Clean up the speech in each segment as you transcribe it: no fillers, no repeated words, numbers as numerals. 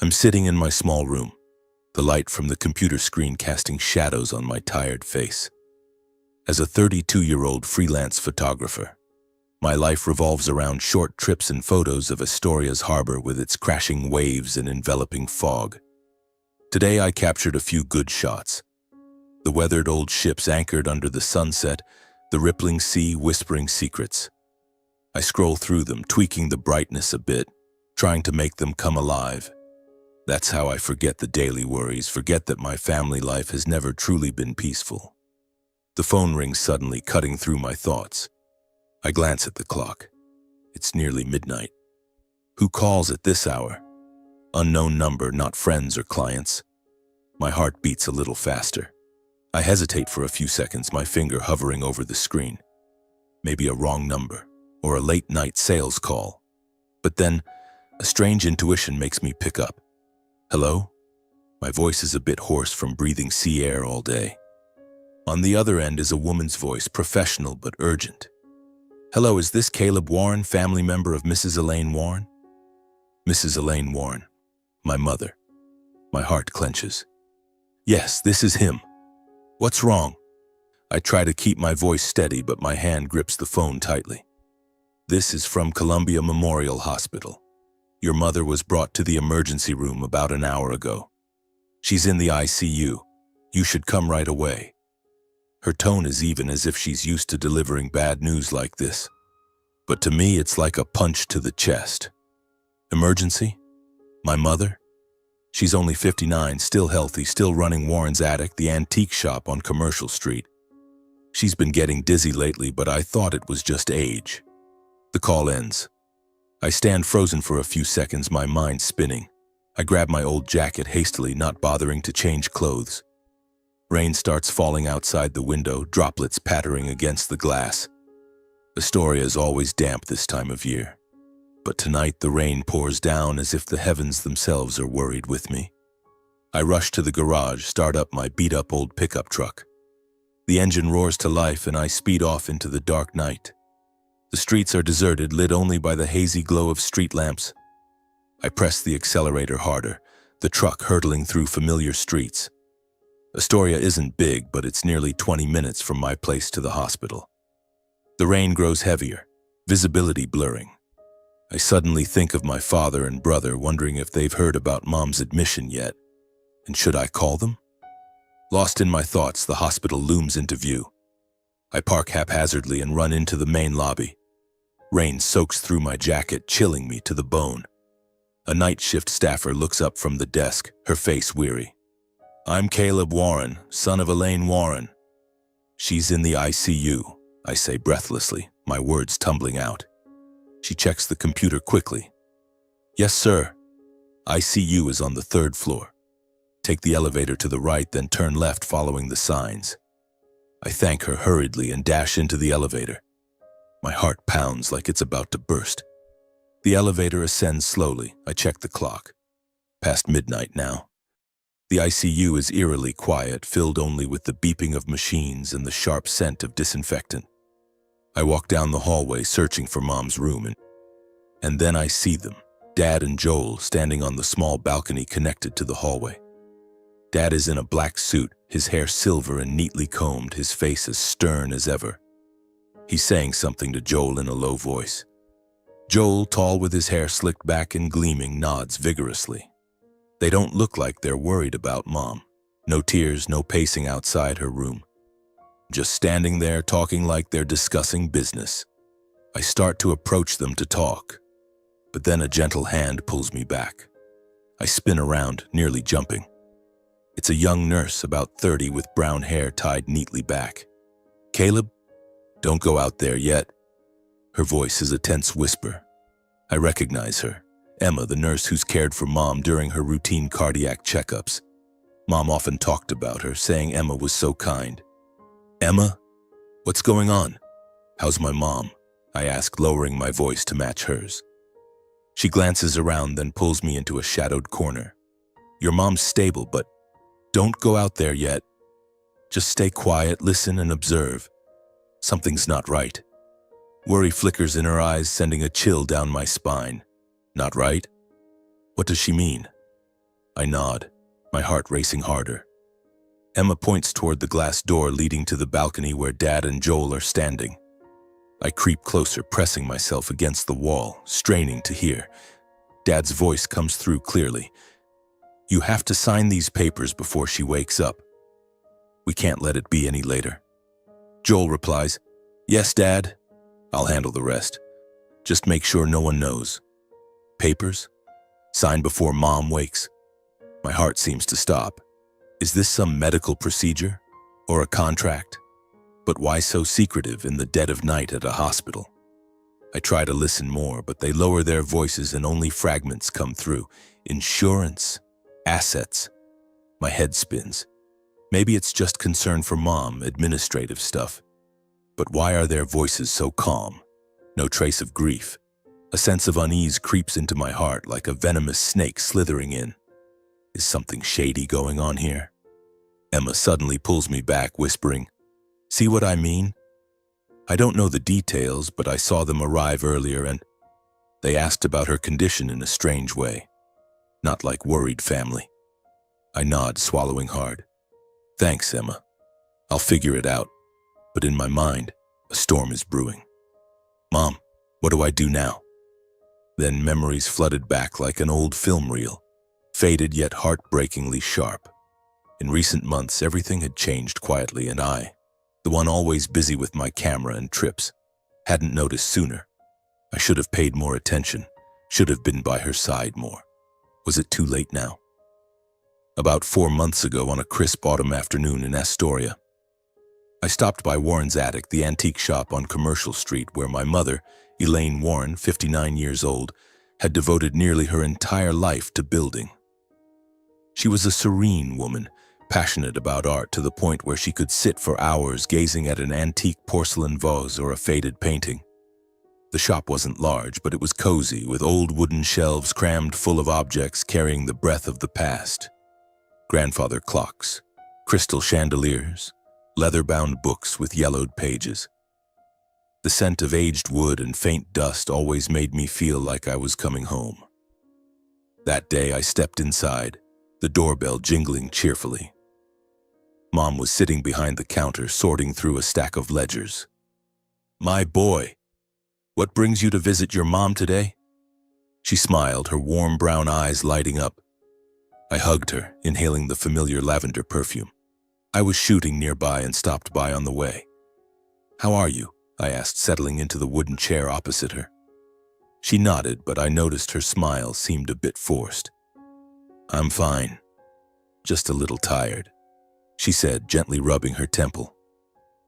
I'm sitting in my small room, the light from the computer screen casting shadows on my tired face. As a 32-year-old freelance photographer, my life revolves around short trips and photos of Astoria's harbor with its crashing waves and enveloping fog. Today I captured a few good shots. The weathered old ships anchored under the sunset, the rippling sea whispering secrets. I scroll through them, tweaking the brightness a bit, trying to make them come alive. That's how I forget the daily worries, forget that my family life has never truly been peaceful. The phone rings suddenly, cutting through my thoughts. I glance at the clock. It's nearly midnight. Who calls at this hour? Unknown number, not friends or clients. My heart beats a little faster. I hesitate for a few seconds, my finger hovering over the screen. Maybe a wrong number, or a late-night sales call. But then, a strange intuition makes me pick up. Hello? My voice is a bit hoarse from breathing sea air all day. On the other end is a woman's voice, professional but urgent. Hello, is this Caleb Warren, family member of Mrs. Elaine Warren? Mrs. Elaine Warren, my mother. My heart clenches. Yes, this is him. What's wrong? I try to keep my voice steady, but my hand grips the phone tightly. This is from Columbia Memorial Hospital. Your mother was brought to the emergency room about an hour ago. She's in the ICU. You should come right away. Her tone is even, as if she's used to delivering bad news like this. But to me, it's like a punch to the chest. Emergency? My mother? She's only 59, still healthy, still running Warren's Attic, the antique shop on Commercial Street. She's been getting dizzy lately, but I thought it was just age. The call ends. I stand frozen for a few seconds, my mind spinning. I grab my old jacket hastily, not bothering to change clothes. Rain starts falling outside the window, droplets pattering against the glass. Astoria is always damp this time of year. But tonight the rain pours down as if the heavens themselves are worried with me. I rush to the garage, start up my beat-up old pickup truck. The engine roars to life and I speed off into the dark night. The streets are deserted, lit only by the hazy glow of street lamps. I press the accelerator harder, the truck hurtling through familiar streets. Astoria isn't big, but it's nearly 20 minutes from my place to the hospital. The rain grows heavier, visibility blurring. I suddenly think of my father and brother, wondering if they've heard about Mom's admission yet. And should I call them? Lost in my thoughts, the hospital looms into view. I park haphazardly and run into the main lobby. Rain soaks through my jacket, chilling me to the bone. A night shift staffer looks up from the desk, her face weary. I'm Caleb Warren, son of Elaine Warren. She's in the ICU, I say breathlessly, my words tumbling out. She checks the computer quickly. Yes, sir. ICU is on the 3rd floor. Take the elevator to the right, then turn left following the signs. I thank her hurriedly and dash into the elevator. My heart pounds like it's about to burst. The elevator ascends slowly. I check the clock. Past midnight now. The ICU is eerily quiet, filled only with the beeping of machines and the sharp scent of disinfectant. I walk down the hallway searching for Mom's room, and then I see them, Dad and Joel, standing on the small balcony connected to the hallway. Dad is in a black suit, his hair silver and neatly combed, his face as stern as ever. He's saying something to Joel in a low voice. Joel, tall with his hair slicked back and gleaming, nods vigorously. They don't look like they're worried about Mom. No tears, no pacing outside her room. Just standing there talking like they're discussing business. I start to approach them to talk, but then a gentle hand pulls me back. I spin around, nearly jumping. It's a young nurse, about 30, with brown hair tied neatly back. Caleb, don't go out there yet. Her voice is a tense whisper. I recognize her. Emma, the nurse who's cared for Mom during her routine cardiac checkups. Mom often talked about her, saying Emma was so kind. Emma? What's going on? How's my mom? I ask, lowering my voice to match hers. She glances around, then pulls me into a shadowed corner. Your mom's stable, but don't go out there yet. Just stay quiet, listen, and observe. Something's not right. Worry flickers in her eyes, sending a chill down my spine. Not right? What does she mean? I nod, my heart racing harder. Emma points toward the glass door leading to the balcony where Dad and Joel are standing. I creep closer, pressing myself against the wall, straining to hear. Dad's voice comes through clearly. "You have to sign these papers before she wakes up. We can't let it be any later." Joel replies, "Yes, Dad. I'll handle the rest. Just make sure no one knows." Papers? Sign before Mom wakes? My heart seems to stop. Is this some medical procedure? Or a contract? But why so secretive in the dead of night at a hospital? I try to listen more, but they lower their voices and only fragments come through. Insurance. Assets. My head spins. Maybe it's just concern for Mom, administrative stuff. But why are their voices so calm? No trace of grief. A sense of unease creeps into my heart like a venomous snake slithering in. Is something shady going on here? Emma suddenly pulls me back, whispering, "See what I mean?" I don't know the details, but I saw them arrive earlier and they asked about her condition in a strange way. Not like worried family. I nod, swallowing hard. Thanks, Emma. I'll figure it out. But in my mind, a storm is brewing. Mom, what do I do now? Then memories flooded back like an old film reel, faded yet heartbreakingly sharp. In recent months, everything had changed quietly, and I, the one always busy with my camera and trips, hadn't noticed sooner. I should have paid more attention, should have been by her side more. Was it too late now? About 4 months ago, on a crisp autumn afternoon in Astoria, I stopped by Warren's Attic, the antique shop on Commercial Street where my mother, Elaine Warren, 59 years old, had devoted nearly her entire life to building. She was a serene woman, passionate about art to the point where she could sit for hours gazing at an antique porcelain vase or a faded painting. The shop wasn't large, but it was cozy, with old wooden shelves crammed full of objects carrying the breath of the past. Grandfather clocks, crystal chandeliers, leather-bound books with yellowed pages. The scent of aged wood and faint dust always made me feel like I was coming home. That day I stepped inside, the doorbell jingling cheerfully. Mom was sitting behind the counter sorting through a stack of ledgers. "My boy, what brings you to visit your mom today?" She smiled, her warm brown eyes lighting up. I hugged her, inhaling the familiar lavender perfume. I was shooting nearby and stopped by on the way. "How are you?" I asked, settling into the wooden chair opposite her. She nodded, but I noticed her smile seemed a bit forced. "I'm fine. Just a little tired," she said, gently rubbing her temple.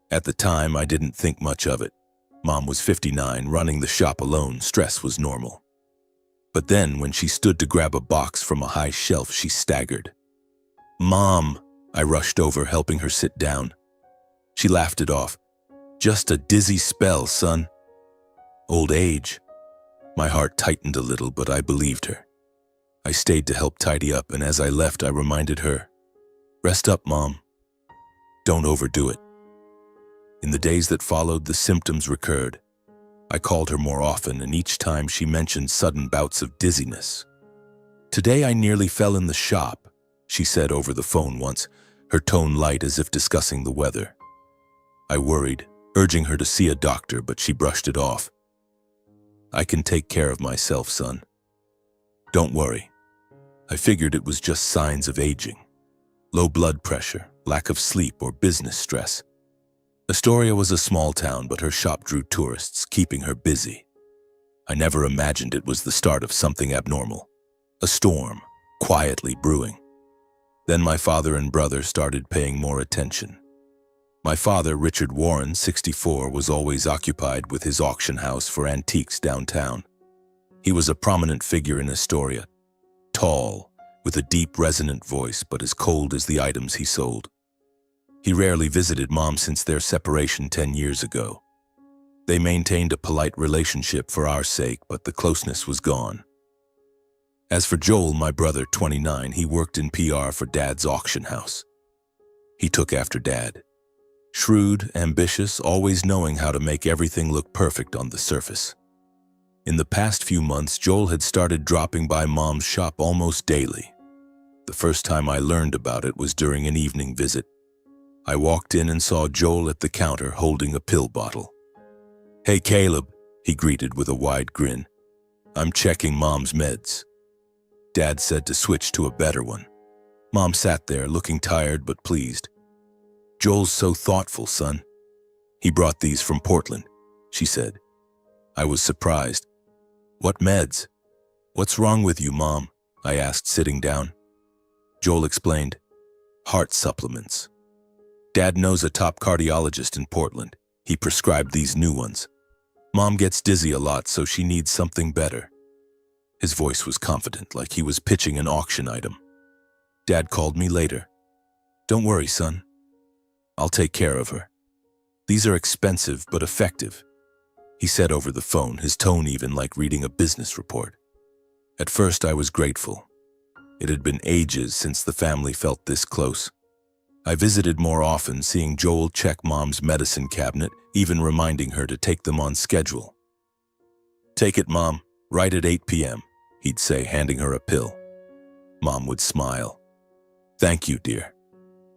At the time, I didn't think much of it. Mom was 59, running the shop alone. Stress was normal. But then, when she stood to grab a box from a high shelf, she staggered. "Mom!" I rushed over, helping her sit down. She laughed it off. "Just a dizzy spell, son." Old age. My heart tightened a little, but I believed her. I stayed to help tidy up, and as I left, I reminded her, "Rest up, Mom. Don't overdo it." In the days that followed, the symptoms recurred. I called her more often, and each time she mentioned sudden bouts of dizziness. "Today I nearly fell in the shop," she said over the phone once, her tone light as if discussing the weather. I worried, urging her to see a doctor, but she brushed it off. "I can take care of myself, son. Don't worry." I figured it was just signs of aging. Low blood pressure, lack of sleep, or business stress. Astoria was a small town, but her shop drew tourists, keeping her busy. I never imagined it was the start of something abnormal. A storm, quietly brewing. Then my father and brother started paying more attention. My father, Richard Warren, 64, was always occupied with his auction house for antiques downtown. He was a prominent figure in Astoria, tall, with a deep, resonant voice, but as cold as the items he sold. He rarely visited Mom since their separation 10 years ago. They maintained a polite relationship for our sake, but the closeness was gone. As for Joel, my brother, 29, he worked in PR for Dad's auction house. He took after Dad. Shrewd, ambitious, always knowing how to make everything look perfect on the surface. In the past few months, Joel had started dropping by Mom's shop almost daily. The first time I learned about it was during an evening visit. I walked in and saw Joel at the counter holding a pill bottle. "Hey, Caleb," he greeted with a wide grin. "I'm checking Mom's meds." Dad said to switch to a better one. Mom sat there looking tired but pleased. "Joel's so thoughtful, son. He brought these from Portland," she said. I was surprised. "What meds? What's wrong with you, Mom?" I asked, sitting down. Joel explained, "Heart supplements. Dad knows a top cardiologist in Portland. He prescribed these new ones. Mom gets dizzy a lot, so she needs something better." His voice was confident, like he was pitching an auction item. Dad called me later. "Don't worry, son. I'll take care of her. These are expensive but effective," he said over the phone, his tone even like reading a business report. At first, I was grateful. It had been ages since the family felt this close. I visited more often, seeing Joel check Mom's medicine cabinet, even reminding her to take them on schedule. "Take it, Mom, right at 8 p.m., he'd say, handing her a pill. Mom would smile. "Thank you, dear.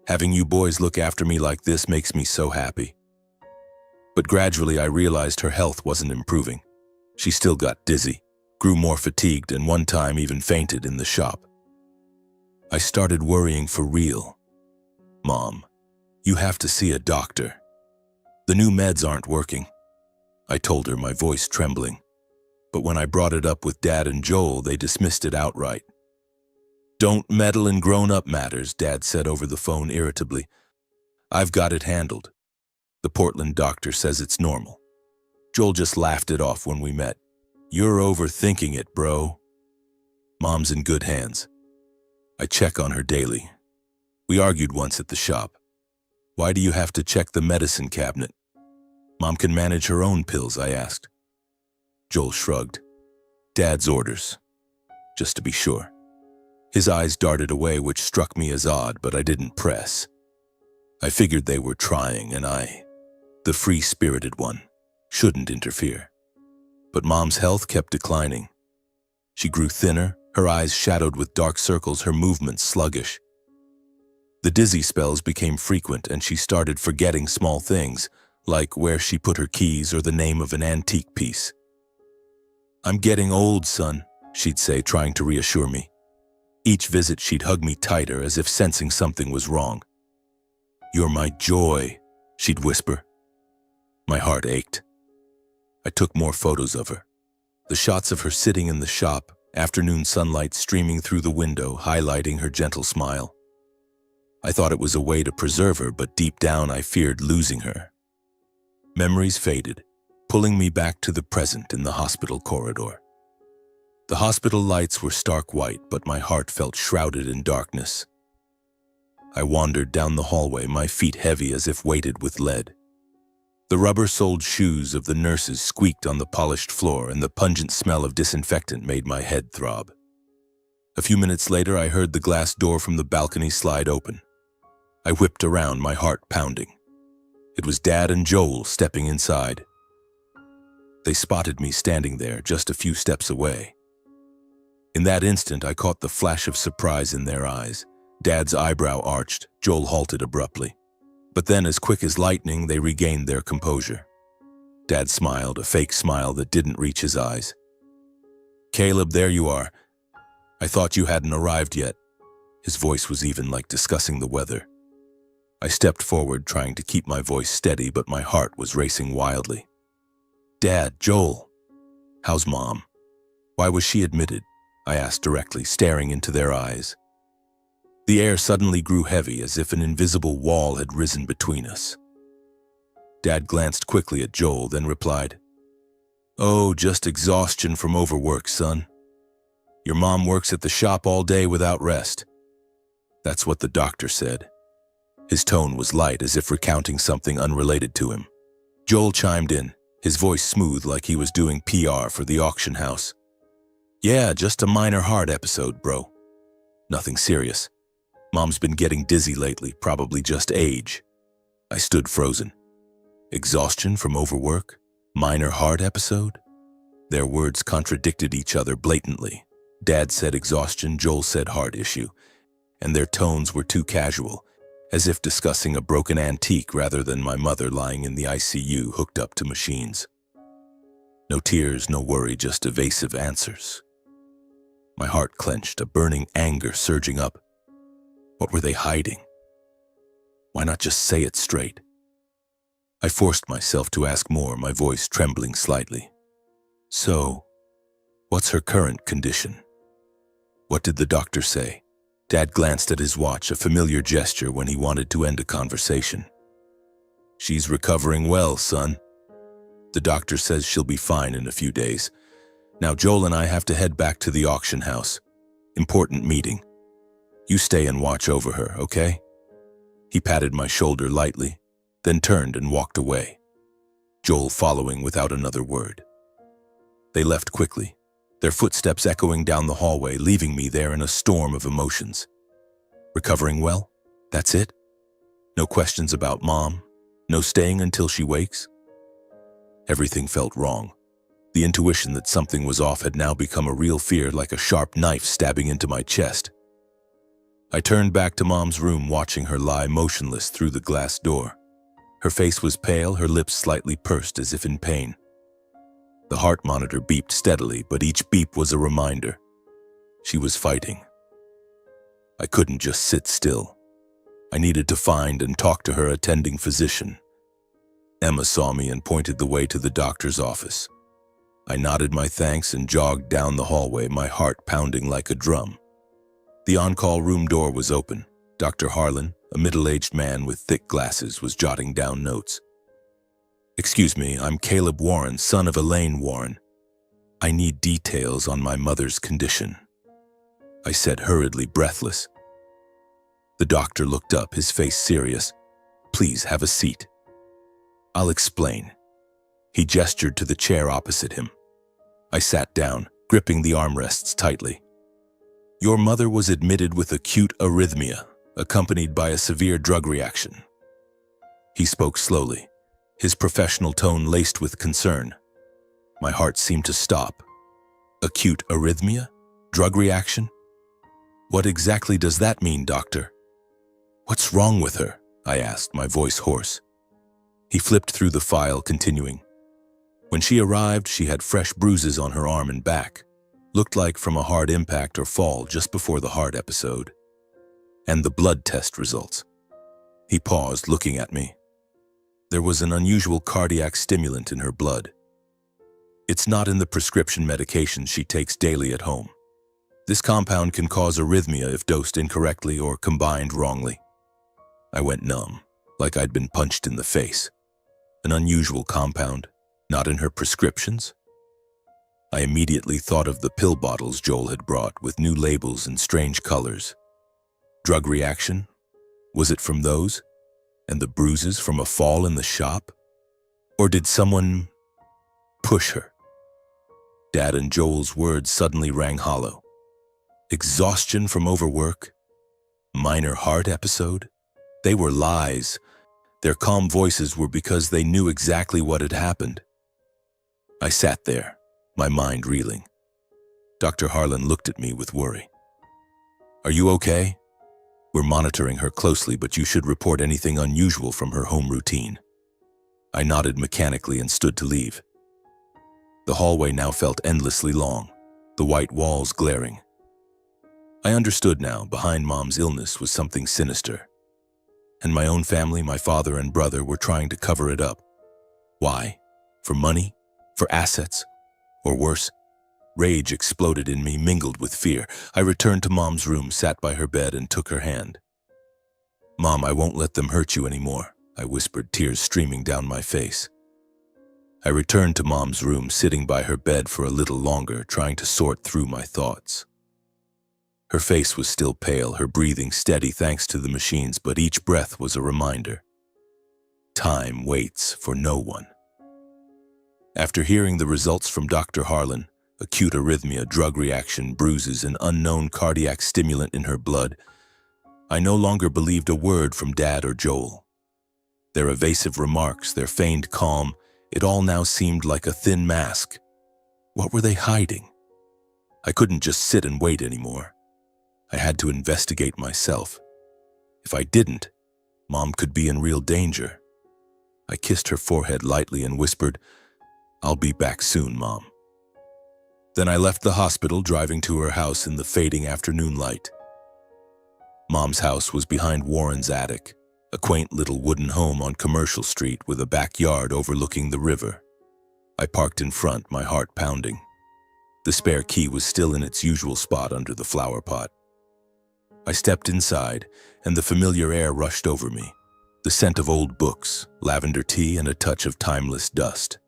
Having you boys look after me like this makes me so happy." But gradually I realized her health wasn't improving. She still got dizzy, grew more fatigued, and one time even fainted in the shop. I started worrying for real. "Mom, you have to see a doctor. The new meds aren't working," I told her, my voice trembling. But when I brought it up with Dad and Joel, they dismissed it outright. "Don't meddle in grown-up matters," Dad said over the phone irritably. "I've got it handled. The Portland doctor says it's normal." Joel just laughed it off when we met. "You're overthinking it, bro." Mom's in good hands. I check on her daily. We argued once at the shop. "Why do you have to check the medicine cabinet? Mom can manage her own pills," I asked. Joel shrugged. "Dad's orders. Just to be sure." His eyes darted away, which struck me as odd, but I didn't press. I figured they were trying, and I, the free-spirited one, shouldn't interfere. But Mom's health kept declining. She grew thinner, her eyes shadowed with dark circles, her movements sluggish. The dizzy spells became frequent, and she started forgetting small things, like where she put her keys or the name of an antique piece. "I'm getting old, son," she'd say, trying to reassure me. Each visit she'd hug me tighter, as if sensing something was wrong. "You're my joy," she'd whisper. My heart ached. I took more photos of her. The shots of her sitting in the shop, afternoon sunlight streaming through the window, highlighting her gentle smile. I thought it was a way to preserve her, but deep down I feared losing her. Memories faded, pulling me back to the present in the hospital corridor. The hospital lights were stark white, but my heart felt shrouded in darkness. I wandered down the hallway, my feet heavy as if weighted with lead. The rubber-soled shoes of the nurses squeaked on the polished floor, and the pungent smell of disinfectant made my head throb. A few minutes later, I heard the glass door from the balcony slide open. I whipped around, my heart pounding. It was Dad and Joel stepping inside. They spotted me standing there, just a few steps away. In that instant, I caught the flash of surprise in their eyes. Dad's eyebrow arched, Joel halted abruptly. But then, as quick as lightning, they regained their composure. Dad smiled, a fake smile that didn't reach his eyes. "Caleb, there you are. I thought you hadn't arrived yet." His voice was even like discussing the weather. I stepped forward, trying to keep my voice steady, but my heart was racing wildly. "Dad, Joel, how's Mom? Why was she admitted?" I asked directly, staring into their eyes. The air suddenly grew heavy, as if an invisible wall had risen between us. Dad glanced quickly at Joel, then replied, "Oh, just exhaustion from overwork, son. Your mom works at the shop all day without rest." That's what the doctor said. His tone was light, as if recounting something unrelated to him. Joel chimed in, his voice smooth like he was doing PR for the auction house. "Yeah, just a minor heart episode, bro. Nothing serious. Mom's been getting dizzy lately, probably just age." I stood frozen. Exhaustion from overwork? Minor heart episode? Their words contradicted each other blatantly. Dad said exhaustion, Joel said heart issue. and their tones were too casual, as if discussing a broken antique rather than my mother lying in the ICU hooked up to machines. No tears, no worry, just evasive answers. My heart clenched, a burning anger surging up. What were they hiding? Why not just say it straight? I forced myself to ask more, my voice trembling slightly. So, what's her current condition? What did the doctor say? Dad glanced at his watch, a familiar gesture when he wanted to end a conversation. She's recovering well, son. The doctor says she'll be fine in a few days. Now Joel and I have to head back to the auction house. Important meeting. You stay and watch over her, okay? He patted my shoulder lightly, then turned and walked away, Joel following without another word. They left quickly, their footsteps echoing down the hallway, leaving me there in a storm of emotions. Recovering well? That's it? No questions about Mom? No staying until she wakes? Everything felt wrong. The intuition that something was off had now become a real fear, like a sharp knife stabbing into my chest. I turned back to Mom's room, watching her lie motionless through the glass door. Her face was pale, her lips slightly pursed as if in pain. The heart monitor beeped steadily, but each beep was a reminder. She was fighting. I couldn't just sit still. I needed to find and talk to her attending physician. Emma saw me and pointed the way to the doctor's office. I nodded my thanks and jogged down the hallway, my heart pounding like a drum. The on-call room door was open. Dr. Harlan, a middle-aged man with thick glasses, was jotting down notes. "Excuse me, I'm Caleb Warren, son of Elaine Warren. I need details on my mother's condition," I said hurriedly, breathless. The doctor looked up, his face serious. "Please have a seat. I'll explain." He gestured to the chair opposite him. I sat down, gripping the armrests tightly. "Your mother was admitted with acute arrhythmia, accompanied by a severe drug reaction." He spoke slowly, his professional tone laced with concern. My heart seemed to stop. Acute arrhythmia? Drug reaction? What exactly does that mean, doctor? "What's wrong with her?" I asked, my voice hoarse. He flipped through the file, continuing. "When she arrived, she had fresh bruises on her arm and back. Looked like from a hard impact or fall just before the heart episode. And the blood test results." He paused, looking at me. "There was an unusual cardiac stimulant in her blood. It's not in the prescription medications she takes daily at home. This compound can cause arrhythmia if dosed incorrectly or combined wrongly." I went numb, like I'd been punched in the face. An unusual compound, not in her prescriptions? I immediately thought of the pill bottles Joel had brought with new labels and strange colors. Drug reaction? Was it from those? And the bruises from a fall in the shop? Or did someone push her? Dad and Joel's words suddenly rang hollow. Exhaustion from overwork? Minor heart episode? They were lies. Their calm voices were because they knew exactly what had happened. I sat there, my mind reeling. Dr. Harlan looked at me with worry. "Are you okay? We're monitoring her closely, but you should report anything unusual from her home routine." I nodded mechanically and stood to leave. The hallway now felt endlessly long, the white walls glaring. I understood now, behind Mom's illness was something sinister. And my own family, my father and brother, were trying to cover it up. Why? For money? For assets? Or worse? Rage exploded in me, mingled with fear. I returned to Mom's room, sat by her bed, and took her hand. "Mom, I won't let them hurt you anymore," I whispered, tears streaming down my face. I returned to Mom's room, sitting by her bed for a little longer, trying to sort through my thoughts. Her face was still pale, her breathing steady thanks to the machines, but each breath was a reminder. Time waits for no one. After hearing the results from Dr. Harlan, acute arrhythmia, drug reaction, bruises, and unknown cardiac stimulant in her blood, I no longer believed a word from Dad or Joel. Their evasive remarks, their feigned calm, it all now seemed like a thin mask. What were they hiding? I couldn't just sit and wait anymore. I had to investigate myself. If I didn't, Mom could be in real danger. I kissed her forehead lightly and whispered, "I'll be back soon, Mom." Then I left the hospital, driving to her house in the fading afternoon light. Mom's house was behind Warren's attic, a quaint little wooden home on Commercial Street with a backyard overlooking the river. I parked in front, my heart pounding. The spare key was still in its usual spot under the flower pot. I stepped inside, and the familiar air rushed over me. The scent of old books, lavender tea, and a touch of timeless dust.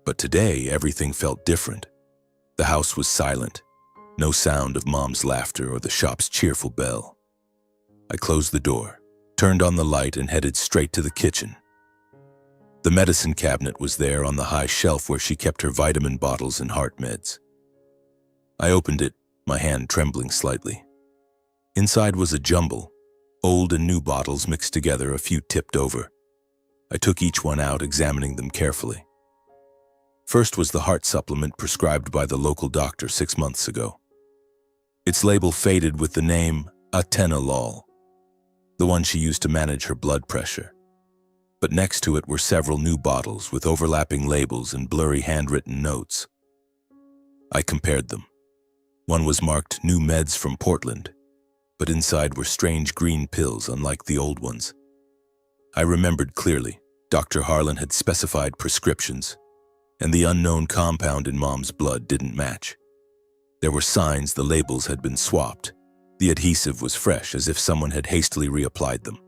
But today, everything felt different. The house was silent, no sound of Mom's laughter or the shop's cheerful bell. I closed the door, turned on the light, and headed straight to the kitchen. The medicine cabinet was there on the high shelf where she kept her vitamin bottles and heart meds. I opened it, my hand trembling slightly. Inside was a jumble, old and new bottles mixed together, a few tipped over. I took each one out, examining them carefully. First was the heart supplement prescribed by the local doctor 6 months ago. Its label faded with the name Atenolol, the one she used to manage her blood pressure. But next to it were several new bottles with overlapping labels and blurry handwritten notes. I compared them. One was marked New Meds from Portland, but inside were strange green pills unlike the old ones. I remembered clearly, Dr. Harlan had specified prescriptions, and the unknown compound in Mom's blood didn't match. There were signs the labels had been swapped. The adhesive was fresh, as if someone had hastily reapplied them.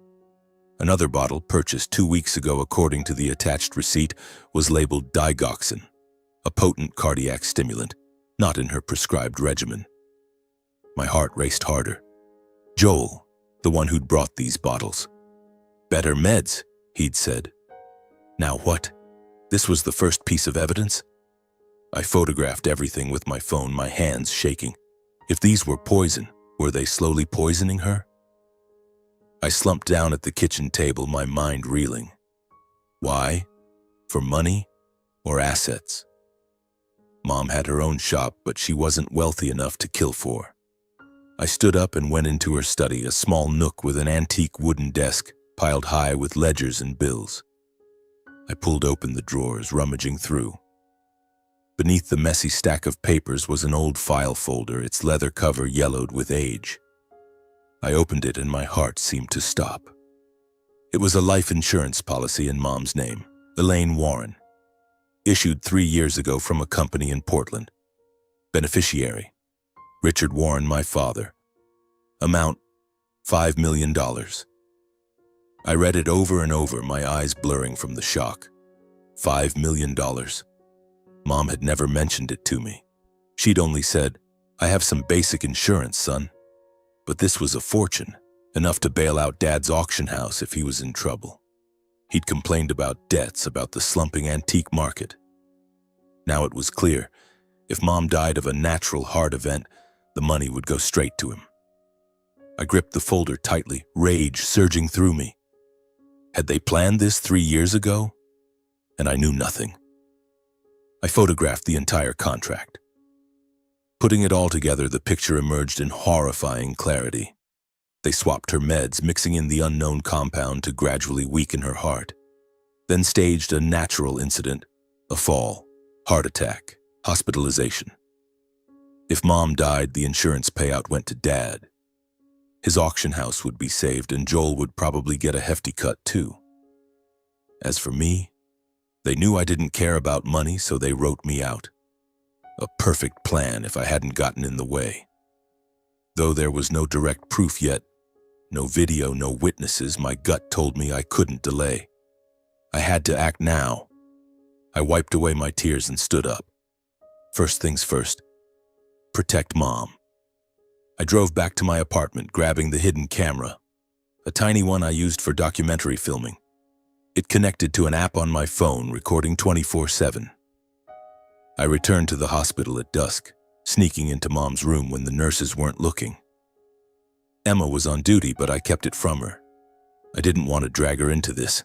Another bottle, purchased 2 weeks ago according to the attached receipt, was labeled digoxin, a potent cardiac stimulant, not in her prescribed regimen. My heart raced harder. Joel, the one who'd brought these bottles. Better meds, he'd said. Now what? This was the first piece of evidence? I photographed everything with my phone, my hands shaking. If these were poison, were they slowly poisoning her? I slumped down at the kitchen table, my mind reeling. Why? For money or assets? Mom had her own shop, but she wasn't wealthy enough to kill for. I stood up and went into her study, a small nook with an antique wooden desk piled high with ledgers and bills. I pulled open the drawers, rummaging through. Beneath the messy stack of papers was an old file folder, its leather cover yellowed with age. I opened it and my heart seemed to stop. It was a life insurance policy in Mom's name, Elaine Warren, issued 3 years ago from a company in Portland. Beneficiary, Richard Warren, my father. Amount, $5 million. I read it over and over, my eyes blurring from the shock. $5 million. Mom had never mentioned it to me. She'd only said, "I have some basic insurance, son." But this was a fortune, enough to bail out Dad's auction house if he was in trouble. He'd complained about debts, about the slumping antique market. Now it was clear, if Mom died of a natural heart event, the money would go straight to him. I gripped the folder tightly, rage surging through me. Had they planned this 3 years ago? And I knew nothing. I photographed the entire contract. Putting it all together, the picture emerged in horrifying clarity. They swapped her meds, mixing in the unknown compound to gradually weaken her heart. Then staged a natural incident, a fall, heart attack, hospitalization. If Mom died, the insurance payout went to Dad. His auction house would be saved, and Joel would probably get a hefty cut too. As for me, they knew I didn't care about money, so they wrote me out. A perfect plan if I hadn't gotten in the way. Though there was no direct proof yet, no video, no witnesses, my gut told me I couldn't delay. I had to act now. I wiped away my tears and stood up. First things first, protect Mom. I drove back to my apartment, grabbing the hidden camera, a tiny one I used for documentary filming. It connected to an app on my phone, recording 24/7. I returned to the hospital at dusk, sneaking into Mom's room when the nurses weren't looking. Emma was on duty, but I kept it from her. I didn't want to drag her into this.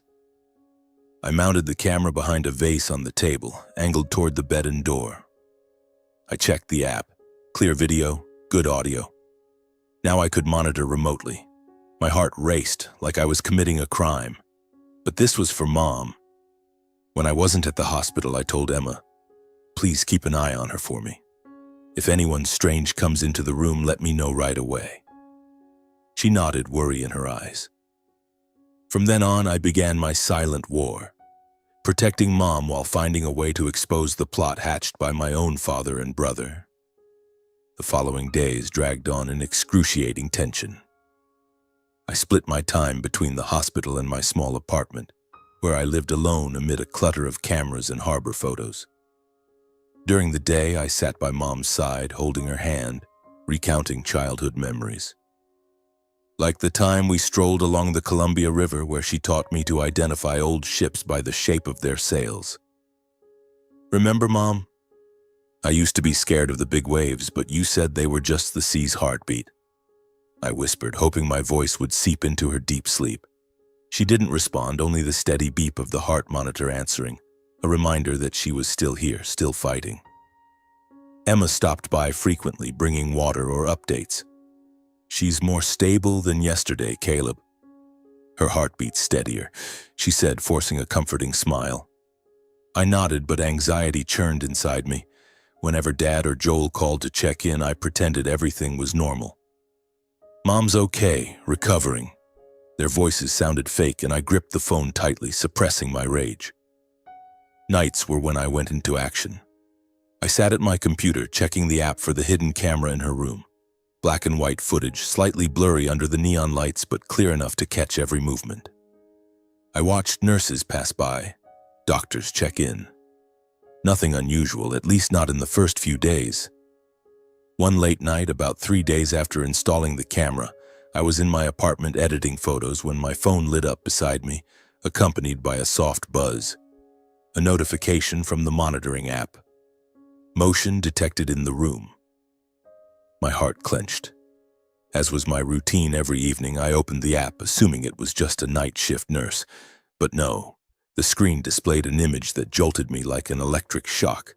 I mounted the camera behind a vase on the table, angled toward the bed and door. I checked the app. Clear video, good audio. Now I could monitor remotely. My heart raced like I was committing a crime. But this was for Mom. When I wasn't at the hospital, I told Emma, "Please keep an eye on her for me. If anyone strange comes into the room, let me know right away." She nodded, worry in her eyes. From then on, I began my silent war, protecting Mom while finding a way to expose the plot hatched by my own father and brother. The following days dragged on in excruciating tension. I split my time between the hospital and my small apartment, where I lived alone amid a clutter of cameras and harbor photos. During the day, I sat by Mom's side, holding her hand, recounting childhood memories. Like the time we strolled along the Columbia River where she taught me to identify old ships by the shape of their sails. "Remember, Mom? I used to be scared of the big waves, but you said they were just the sea's heartbeat." I whispered, hoping my voice would seep into her deep sleep. She didn't respond, only the steady beep of the heart monitor answering, a reminder that she was still here, still fighting. Emma stopped by frequently, bringing water or updates. "She's more stable than yesterday, Caleb." Her heart beat steadier, she said, forcing a comforting smile. I nodded, but anxiety churned inside me. Whenever Dad or Joel called to check in, I pretended everything was normal. "Mom's okay, recovering." Their voices sounded fake, and I gripped the phone tightly, suppressing my rage. Nights were when I went into action. I sat at my computer, checking the app for the hidden camera in her room. Black and white footage, slightly blurry under the neon lights, but clear enough to catch every movement. I watched nurses pass by, doctors check in. Nothing unusual, at least not in the first few days. One late night, about 3 days after installing the camera, I was in my apartment editing photos when my phone lit up beside me, accompanied by a soft buzz. A notification from the monitoring app. Motion detected in the room. My heart clenched. As was my routine every evening, I opened the app, assuming it was just a night shift nurse. But no, the screen displayed an image that jolted me like an electric shock.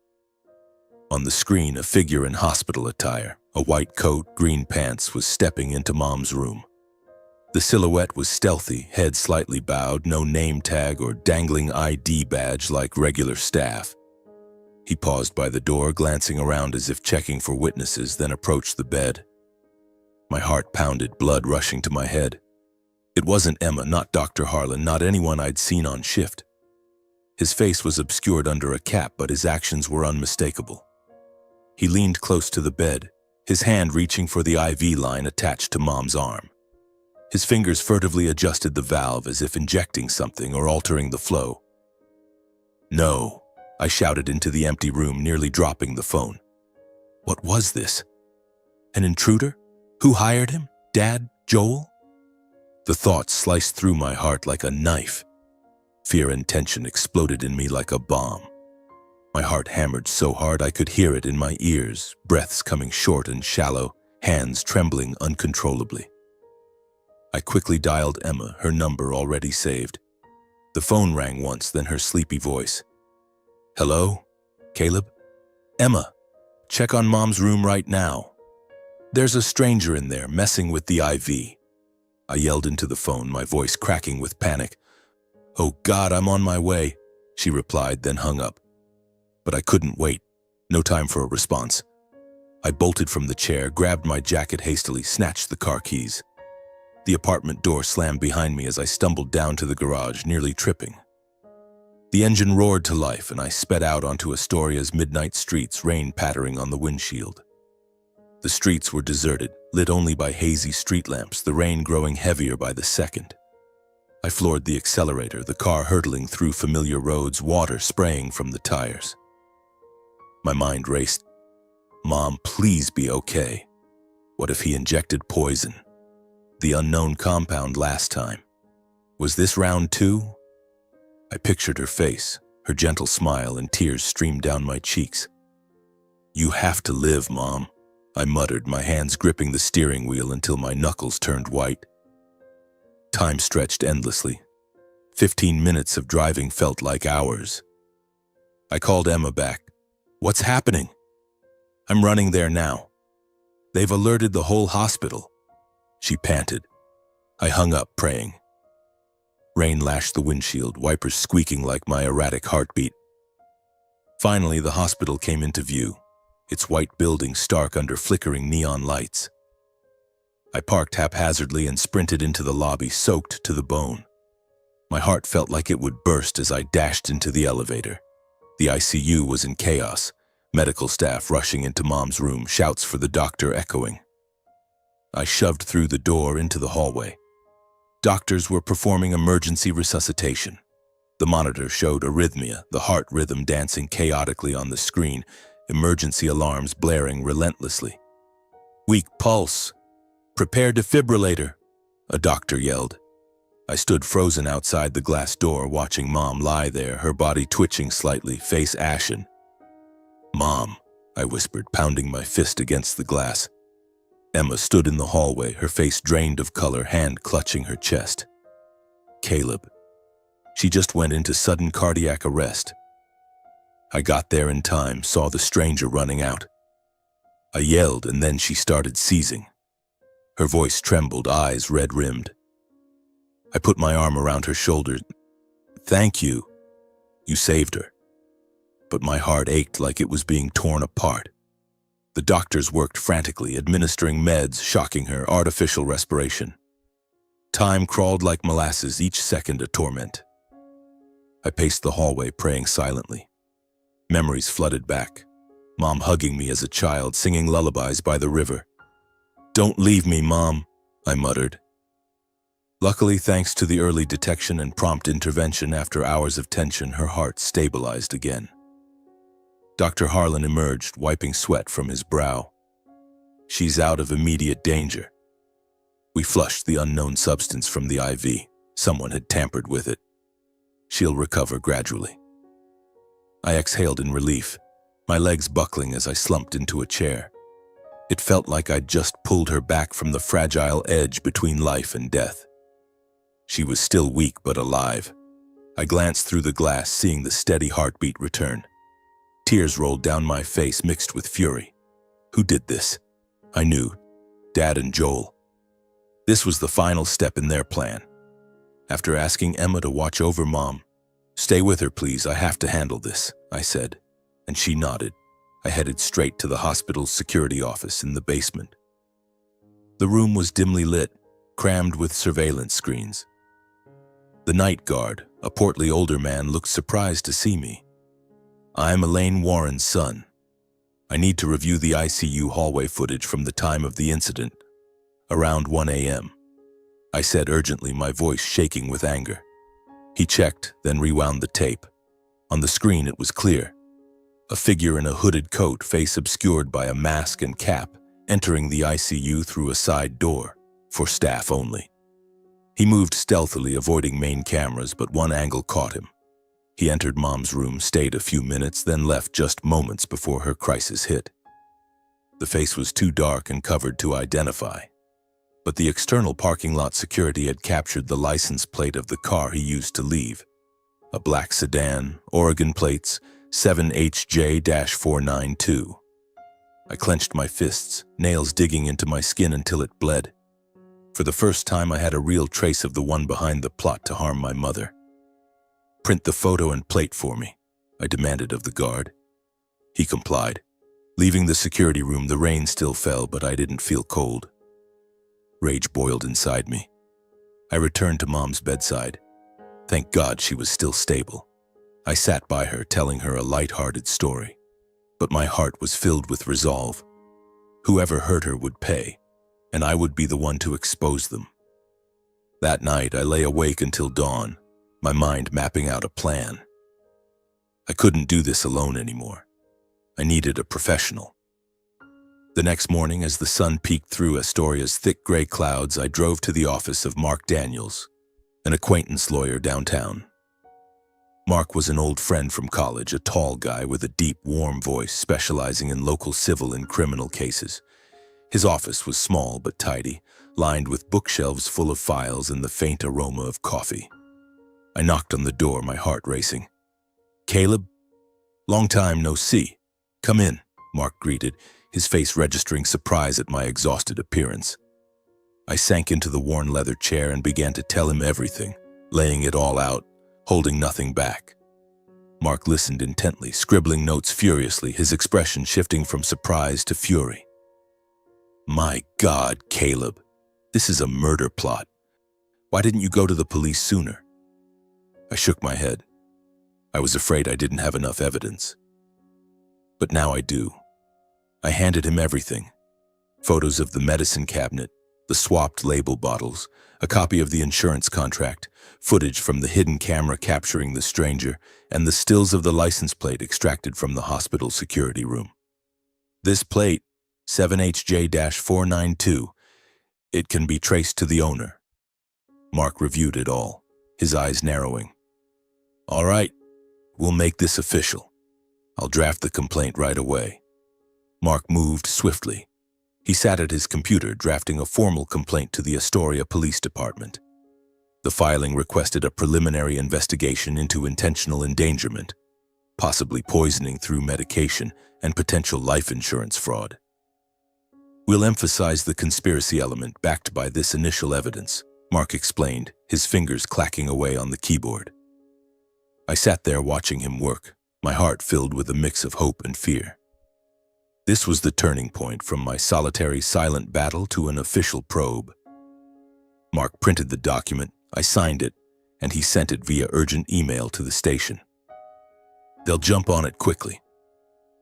On the screen, a figure in hospital attire, a white coat, green pants, was stepping into Mom's room. The silhouette was stealthy, head slightly bowed, no name tag or dangling ID badge like regular staff. He paused by the door, glancing around as if checking for witnesses, then approached the bed. My heart pounded, blood rushing to my head. It wasn't Emma, not Dr. Harlan, not anyone I'd seen on shift. His face was obscured under a cap, but his actions were unmistakable. He leaned close to the bed, his hand reaching for the IV line attached to Mom's arm. His fingers furtively adjusted the valve as if injecting something or altering the flow. "No," I shouted into the empty room, nearly dropping the phone. What was this? An intruder? Who hired him? Dad? Joel? The thought sliced through my heart like a knife. Fear and tension exploded in me like a bomb. My heart hammered so hard I could hear it in my ears, breaths coming short and shallow, hands trembling uncontrollably. I quickly dialed Emma, her number already saved. The phone rang once, then her sleepy voice. "Hello? Caleb? Emma, check on Mom's room right now. There's a stranger in there messing with the IV." I yelled into the phone, my voice cracking with panic. "Oh God, I'm on my way," she replied, then hung up. But I couldn't wait. No time for a response. I bolted from the chair, grabbed my jacket hastily, snatched the car keys. The apartment door slammed behind me as I stumbled down to the garage, nearly tripping. The engine roared to life, and I sped out onto Astoria's midnight streets, rain pattering on the windshield. The streets were deserted, lit only by hazy street lamps, the rain growing heavier by the second. I floored the accelerator, the car hurtling through familiar roads, water spraying from the tires. My mind raced. Mom, please be okay. What if he injected poison? The unknown compound last time. Was this round two? I pictured her face, her gentle smile, and tears streamed down my cheeks. "You have to live, Mom," I muttered, my hands gripping the steering wheel until my knuckles turned white. Time stretched endlessly. 15 minutes of driving felt like hours. I called Emma back. "What's happening?" "I'm running there now. They've alerted the whole hospital. she panted. I hung up, praying. Rain lashed the windshield, wipers squeaking like my erratic heartbeat. Finally, the hospital came into view, its white building stark under flickering neon lights. I parked haphazardly and sprinted into the lobby, soaked to the bone. My heart felt like it would burst as I dashed into the elevator. The ICU was in chaos, medical staff rushing into Mom's room, shouts for the doctor echoing. I shoved through the door into the hallway. Doctors were performing emergency resuscitation. The monitor showed arrhythmia, the heart rhythm dancing chaotically on the screen, emergency alarms blaring relentlessly. "Weak pulse. Prepare defibrillator," a doctor yelled. I stood frozen outside the glass door, watching Mom lie there, her body twitching slightly, face ashen. "Mom," I whispered, pounding my fist against the glass. Emma stood in the hallway, her face drained of color, hand clutching her chest. "Caleb. She just went into sudden cardiac arrest." I got there in time, saw the stranger running out. I yelled, and then she started seizing. Her voice trembled, eyes red-rimmed. I put my arm around her shoulder. "Thank you. You saved her." But my heart ached like it was being torn apart. The doctors worked frantically, administering meds, shocking her, artificial respiration. Time crawled like molasses, each second a torment. I paced the hallway, praying silently. Memories flooded back. Mom hugging me as a child, singing lullabies by the river. "Don't leave me, Mom," I muttered. Luckily, thanks to the early detection and prompt intervention after hours of tension, her heart stabilized again. Dr. Harlan emerged, wiping sweat from his brow. "She's out of immediate danger." We flushed the unknown substance from the IV. Someone had tampered with it. "She'll recover gradually." I exhaled in relief, my legs buckling as I slumped into a chair. It felt like I'd just pulled her back from the fragile edge between life and death. She was still weak but alive. I glanced through the glass, seeing the steady heartbeat return. Tears rolled down my face, mixed with fury. Who did this? I knew. Dad and Joel. This was the final step in their plan. After asking Emma to watch over Mom, "Stay with her, please, I have to handle this," I said, and she nodded. I headed straight to the hospital's security office in the basement. The room was dimly lit, crammed with surveillance screens. The night guard, a portly older man, looked surprised to see me. "I'm Elaine Warren's son. I need to review the ICU hallway footage from the time of the incident, around 1 a.m. I said urgently, my voice shaking with anger. He checked, then rewound the tape. On the screen it was clear. A figure in a hooded coat, face obscured by a mask and cap, entering the ICU through a side door, for staff only. He moved stealthily, avoiding main cameras, but one angle caught him. He entered Mom's room, stayed a few minutes, then left just moments before her crisis hit. The face was too dark and covered to identify, but the external parking lot security had captured the license plate of the car he used to leave. A black sedan, Oregon plates, 7HJ-492. I clenched my fists, nails digging into my skin until it bled. For the first time, I had a real trace of the one behind the plot to harm my mother. "Print the photo and plate for me," I demanded of the guard. He complied. Leaving the security room, the rain still fell, but I didn't feel cold. Rage boiled inside me. I returned to Mom's bedside. Thank God she was still stable. I sat by her, telling her a light-hearted story. But my heart was filled with resolve. Whoever hurt her would pay, and I would be the one to expose them. That night, I lay awake until dawn, my mind mapping out a plan. I couldn't do this alone anymore. I needed a professional. The next morning, as the sun peeked through Astoria's thick gray clouds, I drove to the office of Mark Daniels, an acquaintance lawyer downtown. Mark was an old friend from college, a tall guy with a deep, warm voice, specializing in local civil and criminal cases. His office was small but tidy, lined with bookshelves full of files and the faint aroma of coffee. I knocked on the door, my heart racing. "Caleb? Long time no see. Come in," Mark greeted, his face registering surprise at my exhausted appearance. I sank into the worn leather chair and began to tell him everything, laying it all out, holding nothing back. Mark listened intently, scribbling notes furiously, his expression shifting from surprise to fury. "My God, Caleb, this is a murder plot. Why didn't you go to the police sooner?" I shook my head. I was afraid I didn't have enough evidence. But now I do. I handed him everything. Photos of the medicine cabinet, the swapped label bottles, a copy of the insurance contract, footage from the hidden camera capturing the stranger, and the stills of the license plate extracted from the hospital security room. "This plate, 7HJ-492, it can be traced to the owner." Mark reviewed it all, his eyes narrowing. "All right, we'll make this official. I'll draft the complaint right away." Mark moved swiftly. He sat at his computer drafting a formal complaint to the Astoria Police Department. The filing requested a preliminary investigation into intentional endangerment, possibly poisoning through medication, and potential life insurance fraud. "We'll emphasize the conspiracy element backed by this initial evidence," Mark explained, his fingers clacking away on the keyboard. I sat there watching him work, my heart filled with a mix of hope and fear. This was the turning point from my solitary, silent battle to an official probe. Mark printed the document, I signed it, and he sent it via urgent email to the station. "They'll jump on it quickly.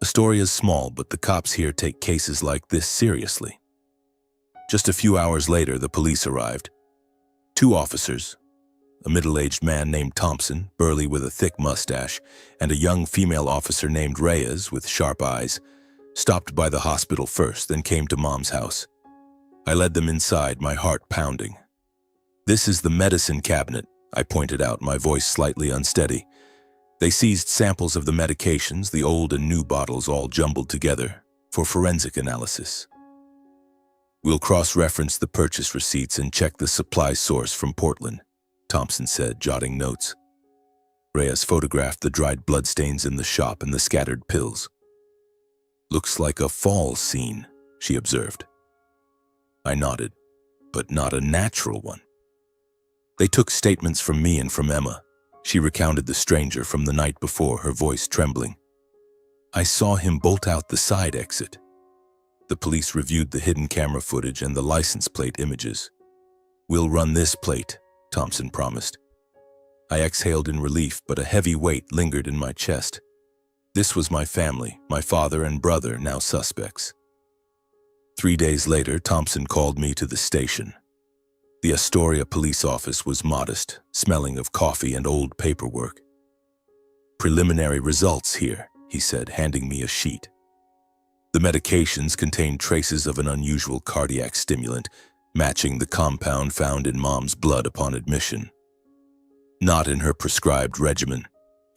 Astoria's small, but the cops here take cases like this seriously." Just a few hours later, the police arrived. 2 officers, a middle-aged man named Thompson, burly with a thick mustache, and a young female officer named Reyes with sharp eyes, stopped by the hospital first, then came to Mom's house. I led them inside, my heart pounding. "This is the medicine cabinet," I pointed out, my voice slightly unsteady. They seized samples of the medications, the old and new bottles all jumbled together, for forensic analysis. "We'll cross-reference the purchase receipts and check the supply source from Portland," Thompson said, jotting notes. Reyes photographed the dried bloodstains in the shop and the scattered pills. "Looks like a fall scene," she observed. I nodded, but not a natural one. They took statements from me and from Emma. She recounted the stranger from the night before, her voice trembling. "I saw him bolt out the side exit." The police reviewed the hidden camera footage and the license plate images. "We'll run this plate," Thompson promised. I exhaled in relief, but a heavy weight lingered in my chest. This was my family, my father and brother, now suspects. 3 days later, Thompson called me to the station. The Astoria police office was modest, smelling of coffee and old paperwork. "Preliminary results here," he said, handing me a sheet. The medications contained traces of an unusual cardiac stimulant, matching the compound found in Mom's blood upon admission. "Not in her prescribed regimen.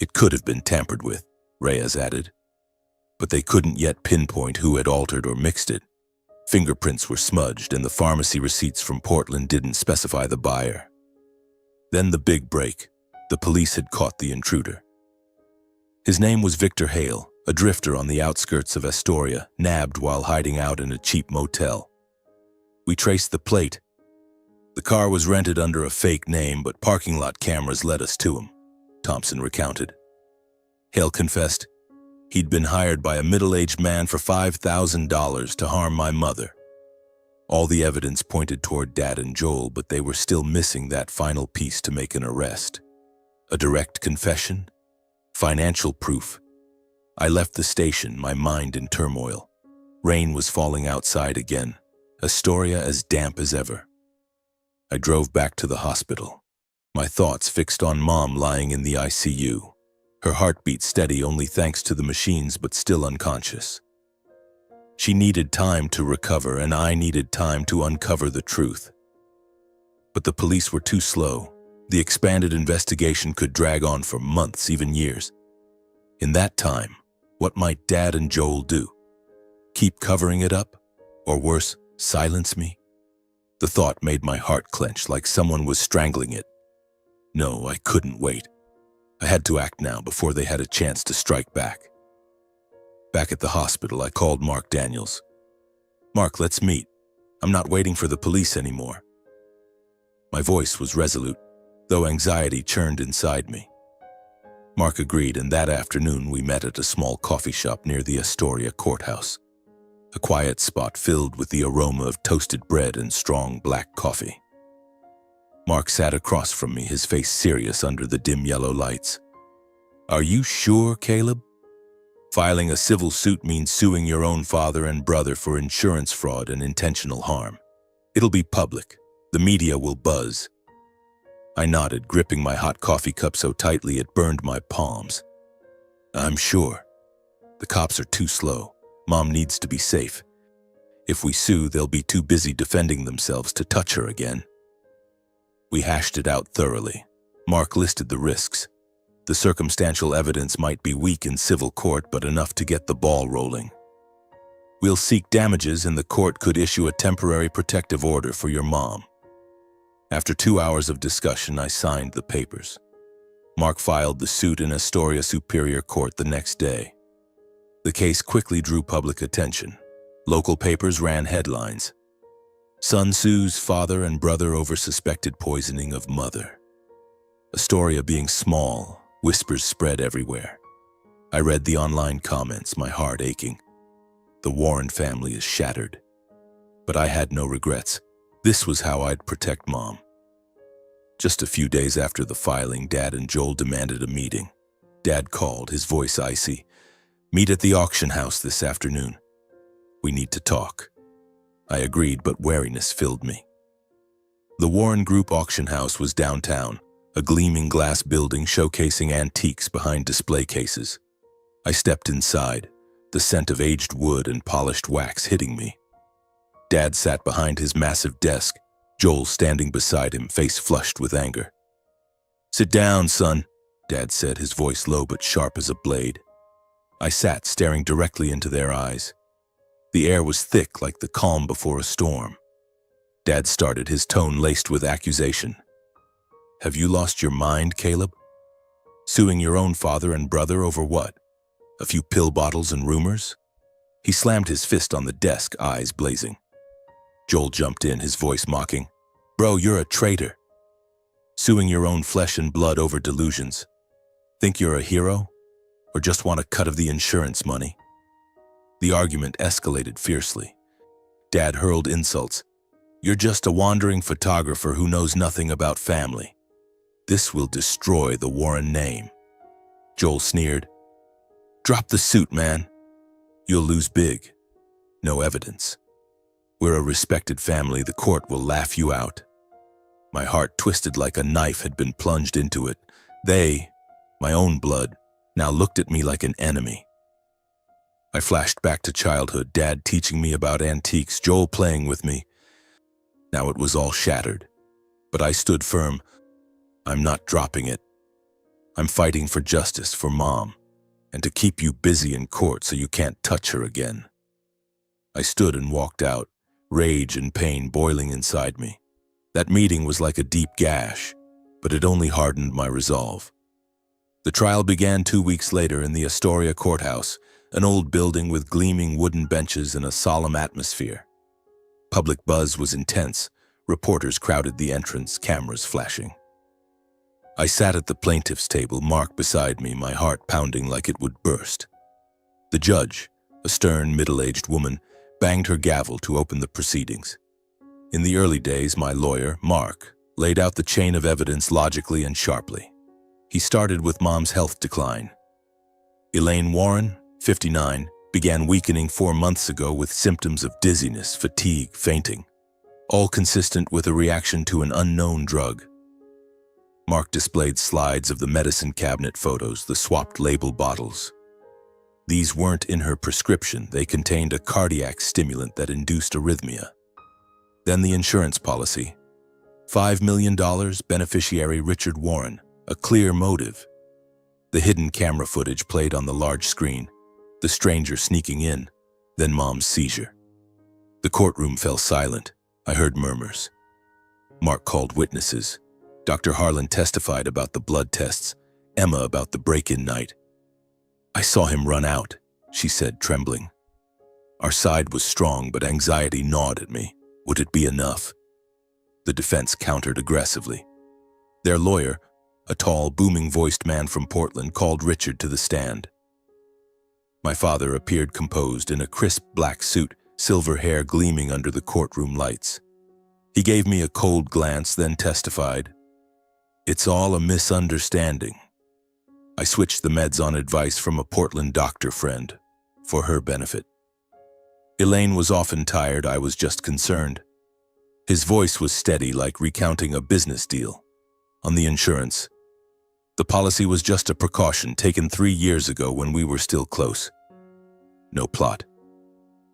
It could have been tampered with," Reyes added. But they couldn't yet pinpoint who had altered or mixed it. Fingerprints were smudged, and the pharmacy receipts from Portland didn't specify the buyer. Then the big break. The police had caught the intruder. His name was Victor Hale, a drifter on the outskirts of Astoria, nabbed while hiding out in a cheap motel. We traced the plate. The car was rented under a fake name, but parking lot cameras led us to him, Thompson recounted. Hale confessed he'd been hired by a middle-aged man for $5,000 to harm my mother. All the evidence pointed toward Dad and Joel, but they were still missing that final piece to make an arrest. A direct confession? Financial proof? I left the station, my mind in turmoil. Rain was falling outside again, Astoria as damp as ever. I drove back to the hospital, my thoughts fixed on Mom lying in the ICU. Her heartbeat steady only thanks to the machines, but still unconscious. She needed time to recover, and I needed time to uncover the truth. But the police were too slow. The expanded investigation could drag on for months, even years. In that time, what might Dad and Joel do? Keep covering it up? Or worse, silence me? The thought made my heart clench like someone was strangling it. No, I couldn't wait. I had to act now before they had a chance to strike back. Back at the hospital, I called Mark Daniels. "Mark, let's meet." I'm not waiting for the police anymore." My voice was resolute, though anxiety churned inside me. Mark agreed, and that afternoon we met at a small coffee shop near the Astoria courthouse, a quiet spot filled with the aroma of toasted bread and strong black coffee. Mark sat across from me, his face serious under the dim yellow lights. "Are you sure, Caleb? Filing a civil suit means suing your own father and brother for insurance fraud and intentional harm. It'll be public. The media will buzz." I nodded, gripping my hot coffee cup so tightly it burned my palms. "I'm sure. The cops are too slow. Mom needs to be safe. If we sue, they'll be too busy defending themselves to touch her again." We hashed it out thoroughly. Mark listed the risks. The circumstantial evidence might be weak in civil court, but enough to get the ball rolling. "We'll seek damages, and the court could issue a temporary protective order for your mom." After 2 hours of discussion, I signed the papers. Mark filed the suit in Astoria Superior Court the next day. The case quickly drew public attention. Local papers ran headlines. "Son sues father and brother over suspected poisoning of mother." Astoria being small, whispers spread everywhere. I read the online comments, my heart aching. The Warren family is shattered. But I had no regrets. This was how I'd protect Mom. Just a few days after the filing, Dad and Joel demanded a meeting. Dad called, his voice icy. "Meet at the auction house this afternoon. We need to talk." I agreed, but wariness filled me. The Warren Group auction house was downtown, a gleaming glass building showcasing antiques behind display cases. I stepped inside, the scent of aged wood and polished wax hitting me. Dad sat behind his massive desk, Joel standing beside him, face flushed with anger. "Sit down, son," Dad said, his voice low but sharp as a blade. I sat, staring directly into their eyes. The air was thick, like the calm before a storm. Dad started, his tone laced with accusation. "Have you lost your mind, Caleb? Suing your own father and brother over what? A few pill bottles and rumors?" He slammed his fist on the desk, eyes blazing. Joel jumped in, his voice mocking. "Bro, you're a traitor. Suing your own flesh and blood over delusions. Think you're a hero? Or just want a cut of the insurance money?" The argument escalated fiercely. Dad hurled insults. "You're just a wandering photographer who knows nothing about family. This will destroy the Warren name." Joel sneered. "Drop the suit, man. You'll lose big. No evidence. We're a respected family. The court will laugh you out." My heart twisted like a knife had been plunged into it. They, my own blood, now looked at me like an enemy. I flashed back to childhood, Dad teaching me about antiques, Joel playing with me. Now it was all shattered. But I stood firm. I'm not dropping it. I'm fighting for justice, for Mom, and to keep you busy in court so you can't touch her again. I stood and walked out, rage and pain boiling inside me. That meeting was like a deep gash, but it only hardened my resolve. The trial began 2 weeks later in the Astoria courthouse, an old building with gleaming wooden benches and a solemn atmosphere. Public buzz was intense. Reporters crowded the entrance, cameras flashing. I sat at the plaintiff's table, Mark beside me, my heart pounding like it would burst. The judge, a stern, middle-aged woman, banged her gavel to open the proceedings. In the early days, my lawyer, Mark, laid out the chain of evidence logically and sharply. He started with Mom's health decline. Elaine Warren, 59, began weakening 4 months ago with symptoms of dizziness, fatigue, fainting, all consistent with a reaction to an unknown drug. Mark displayed slides of the medicine cabinet photos, the swapped label bottles. These weren't in her prescription. They contained a cardiac stimulant that induced arrhythmia. Then the insurance policy. $5 million, beneficiary Richard Warren, a clear motive. The hidden camera footage played on the large screen, the stranger sneaking in, then Mom's seizure. The courtroom fell silent. I heard murmurs. Mark called witnesses. Dr. Harlan testified about the blood tests, Emma about the break-in night. "I saw him run out," she said, trembling. Our side was strong, but anxiety gnawed at me. Would it be enough? The defense countered aggressively. Their lawyer, a tall, booming-voiced man from Portland, called Richard to the stand. My father appeared composed in a crisp black suit, silver hair gleaming under the courtroom lights. He gave me a cold glance, then testified, "It's all a misunderstanding." I switched the meds on advice from a Portland doctor friend, for her benefit. Elaine was often tired, I was just concerned. His voice was steady, like recounting a business deal. On the insurance, the policy was just a precaution taken 3 years ago when we were still close. No plot.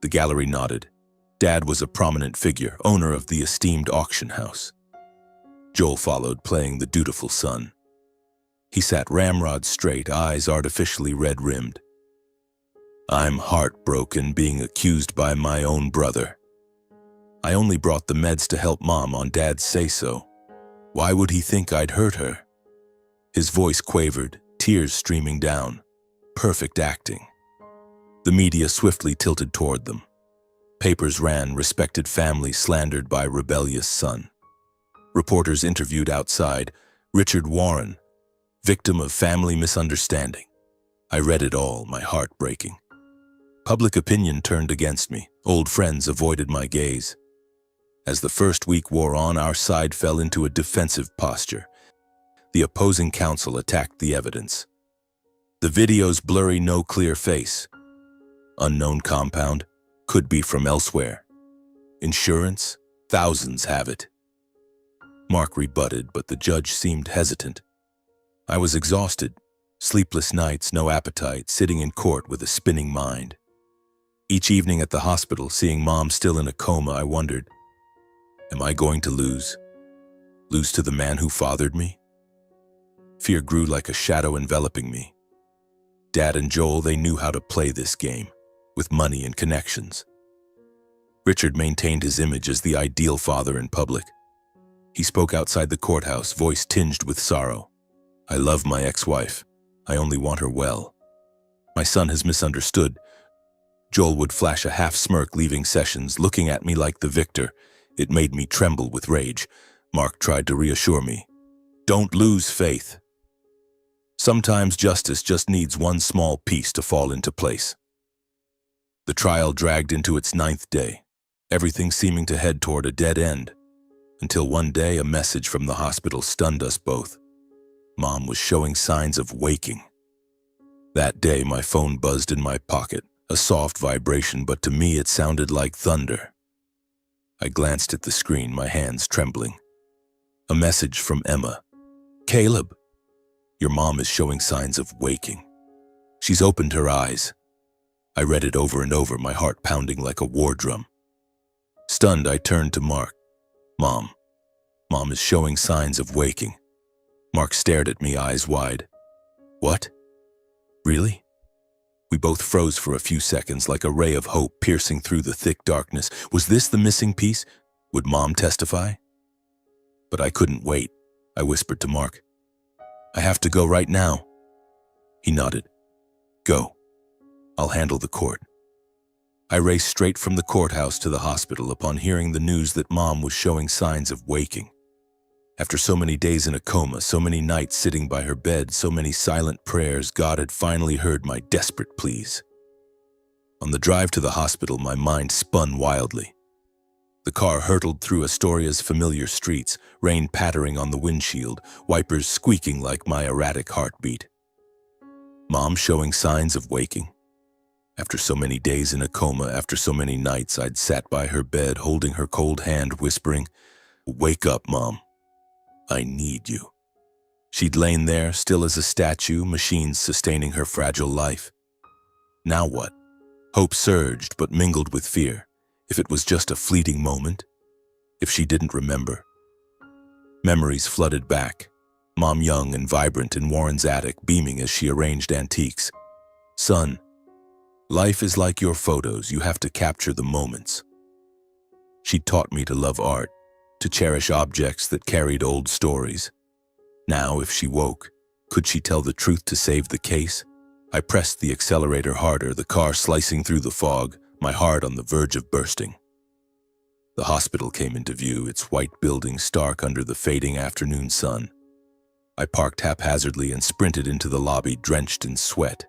The gallery nodded. Dad was a prominent figure, owner of the esteemed auction house. Joel followed, playing the dutiful son. He sat ramrod straight, eyes artificially red-rimmed. I'm heartbroken being accused by my own brother. I only brought the meds to help Mom on Dad's say-so. Why would he think I'd hurt her? His voice quavered, tears streaming down. Perfect acting. The media swiftly tilted toward them. Papers ran, respected family slandered by rebellious son. Reporters interviewed outside, Richard Warren, victim of family misunderstanding. I read it all, my heart breaking. Public opinion turned against me. Old friends avoided my gaze. As the first week wore on, our side fell into a defensive posture. The opposing counsel attacked the evidence. The video's blurry, no clear face. Unknown compound, could be from elsewhere. Insurance, thousands have it. Mark rebutted, but the judge seemed hesitant. I was exhausted. Sleepless nights, no appetite, sitting in court with a spinning mind. Each evening at the hospital, seeing Mom still in a coma, I wondered, am I going to lose? Lose to the man who fathered me? Fear grew like a shadow enveloping me. Dad and Joel, they knew how to play this game, with money and connections. Richard maintained his image as the ideal father in public. He spoke outside the courthouse, voice tinged with sorrow. I love my ex-wife. I only want her well. My son has misunderstood. Joel would flash a half smirk leaving sessions, looking at me like the victor. It made me tremble with rage. Mark tried to reassure me. Don't lose faith. Sometimes justice just needs one small piece to fall into place. The trial dragged into its 9th day, everything seeming to head toward a dead end, until one day a message from the hospital stunned us both. Mom was showing signs of waking. That day, my phone buzzed in my pocket, a soft vibration, but to me it sounded like thunder. I glanced at the screen, my hands trembling. A message from Emma. Caleb, your mom is showing signs of waking. She's opened her eyes. I read it over and over, my heart pounding like a war drum. Stunned, I turned to Mark. Mom is showing signs of waking. Mark stared at me, eyes wide. What? Really? We both froze for a few seconds, like a ray of hope piercing through the thick darkness. Was this the missing piece? Would Mom testify? But I couldn't wait. I whispered to Mark. I have to go right now. He nodded. Go. I'll handle the court. I raced straight from the courthouse to the hospital upon hearing the news that Mom was showing signs of waking. After so many days in a coma, so many nights sitting by her bed, so many silent prayers, God had finally heard my desperate pleas. On the drive to the hospital, my mind spun wildly. The car hurtled through Astoria's familiar streets, rain pattering on the windshield, wipers squeaking like my erratic heartbeat. Mom showing signs of waking. After so many days in a coma, after so many nights I'd sat by her bed, holding her cold hand, whispering, Wake up, Mom. I need you. She'd lain there, still as a statue, machines sustaining her fragile life. Now what? Hope surged, but mingled with fear. If it was just a fleeting moment? If she didn't remember? Memories flooded back. Mom young and vibrant in Warren's attic, beaming as she arranged antiques. Son, life is like your photos, you have to capture the moments. She'd taught me to love art, to cherish objects that carried old stories. Now, if she woke, could she tell the truth to save the case? I pressed the accelerator harder, the car slicing through the fog, my heart on the verge of bursting. The hospital came into view, its white building stark under the fading afternoon sun. I parked haphazardly and sprinted into the lobby, drenched in sweat.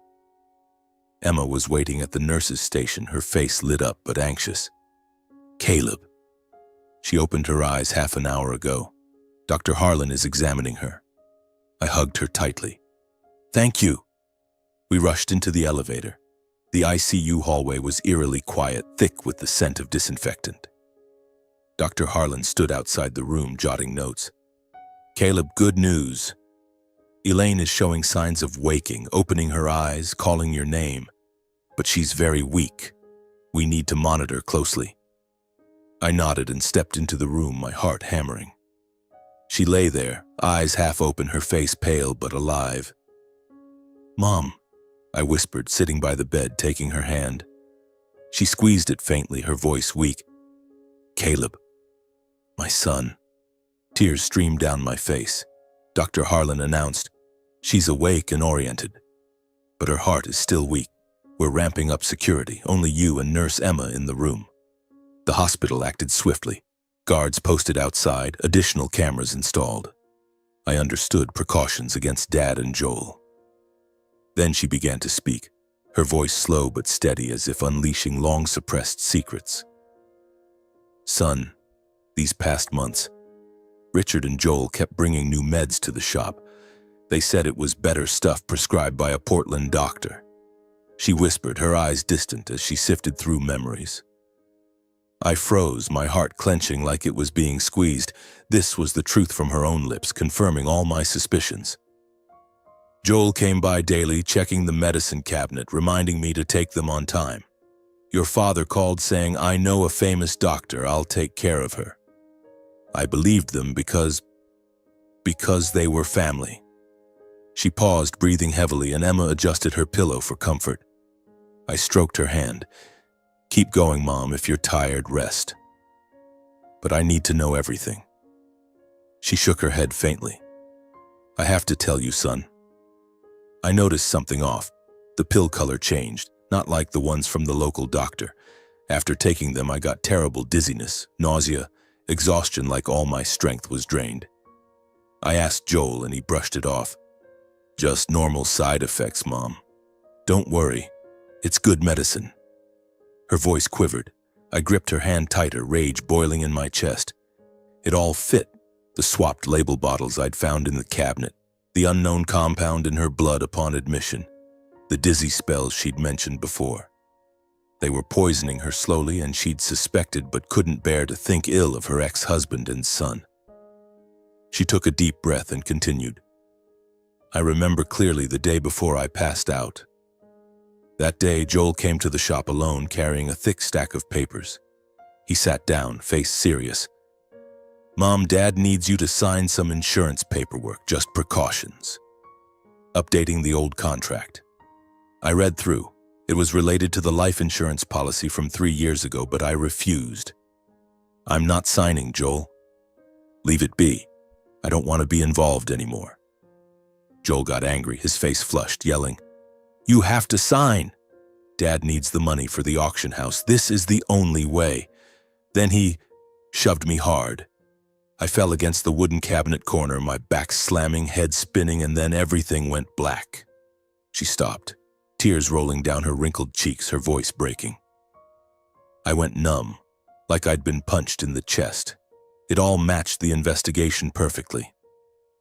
Emma was waiting at the nurse's station, her face lit up but anxious. "Caleb." She opened her eyes half an hour ago. "Dr. Harlan is examining her." I hugged her tightly. "Thank you." We rushed into the elevator. The ICU hallway was eerily quiet, thick with the scent of disinfectant. Dr. Harlan stood outside the room, jotting notes. "Caleb, good news. Elaine is showing signs of waking, opening her eyes, calling your name. But she's very weak. We need to monitor closely." I nodded and stepped into the room, my heart hammering. She lay there, eyes half open, her face pale but alive. "Mom," I whispered, sitting by the bed, taking her hand. She squeezed it faintly, her voice weak. "Caleb, my son." Tears streamed down my face. Dr. Harlan announced, "She's awake and oriented, but her heart is still weak. We're ramping up security, only you and Nurse Emma in the room." The hospital acted swiftly. Guards posted outside, additional cameras installed. I understood precautions against Dad and Joel. Then she began to speak, her voice slow but steady, as if unleashing long-suppressed secrets. "Son, these past months, Richard and Joel kept bringing new meds to the shop. They said it was better stuff prescribed by a Portland doctor." She whispered, her eyes distant as she sifted through memories. I froze, my heart clenching like it was being squeezed. This was the truth from her own lips, confirming all my suspicions. "Joel came by daily, checking the medicine cabinet, reminding me to take them on time. Your father called saying, 'I know a famous doctor, I'll take care of her.' I believed them because they were family." She paused, breathing heavily, and Emma adjusted her pillow for comfort. I stroked her hand. "Keep going, Mom. If you're tired, rest. But I need to know everything." She shook her head faintly. "I have to tell you, son. I noticed something off. The pill color changed, not like the ones from the local doctor. After taking them, I got terrible dizziness, nausea, exhaustion, like all my strength was drained." I asked Joel and he brushed it off. "Just normal side effects, Mom. Don't worry. It's good medicine." Her voice quivered. I gripped her hand tighter, rage boiling in my chest. It all fit. The swapped label bottles I'd found in the cabinet, the unknown compound in her blood upon admission, the dizzy spells she'd mentioned before. They were poisoning her slowly, and she'd suspected but couldn't bear to think ill of her ex-husband and son. She took a deep breath and continued. "I remember clearly the day before I passed out. That day, Joel came to the shop alone, carrying a thick stack of papers. He sat down, face serious. 'Mom, Dad needs you to sign some insurance paperwork, just precautions. Updating the old contract.' I read through. It was related to the life insurance policy from 3 years ago, but I refused. 'I'm not signing, Joel. Leave it be. I don't want to be involved anymore.' Joel got angry, his face flushed, yelling, 'You have to sign. Dad needs the money for the auction house. This is the only way.' Then he shoved me hard. I fell against the wooden cabinet corner, my back slamming, head spinning, and then everything went black." She stopped, tears rolling down her wrinkled cheeks, her voice breaking. I went numb, like I'd been punched in the chest. It all matched the investigation perfectly.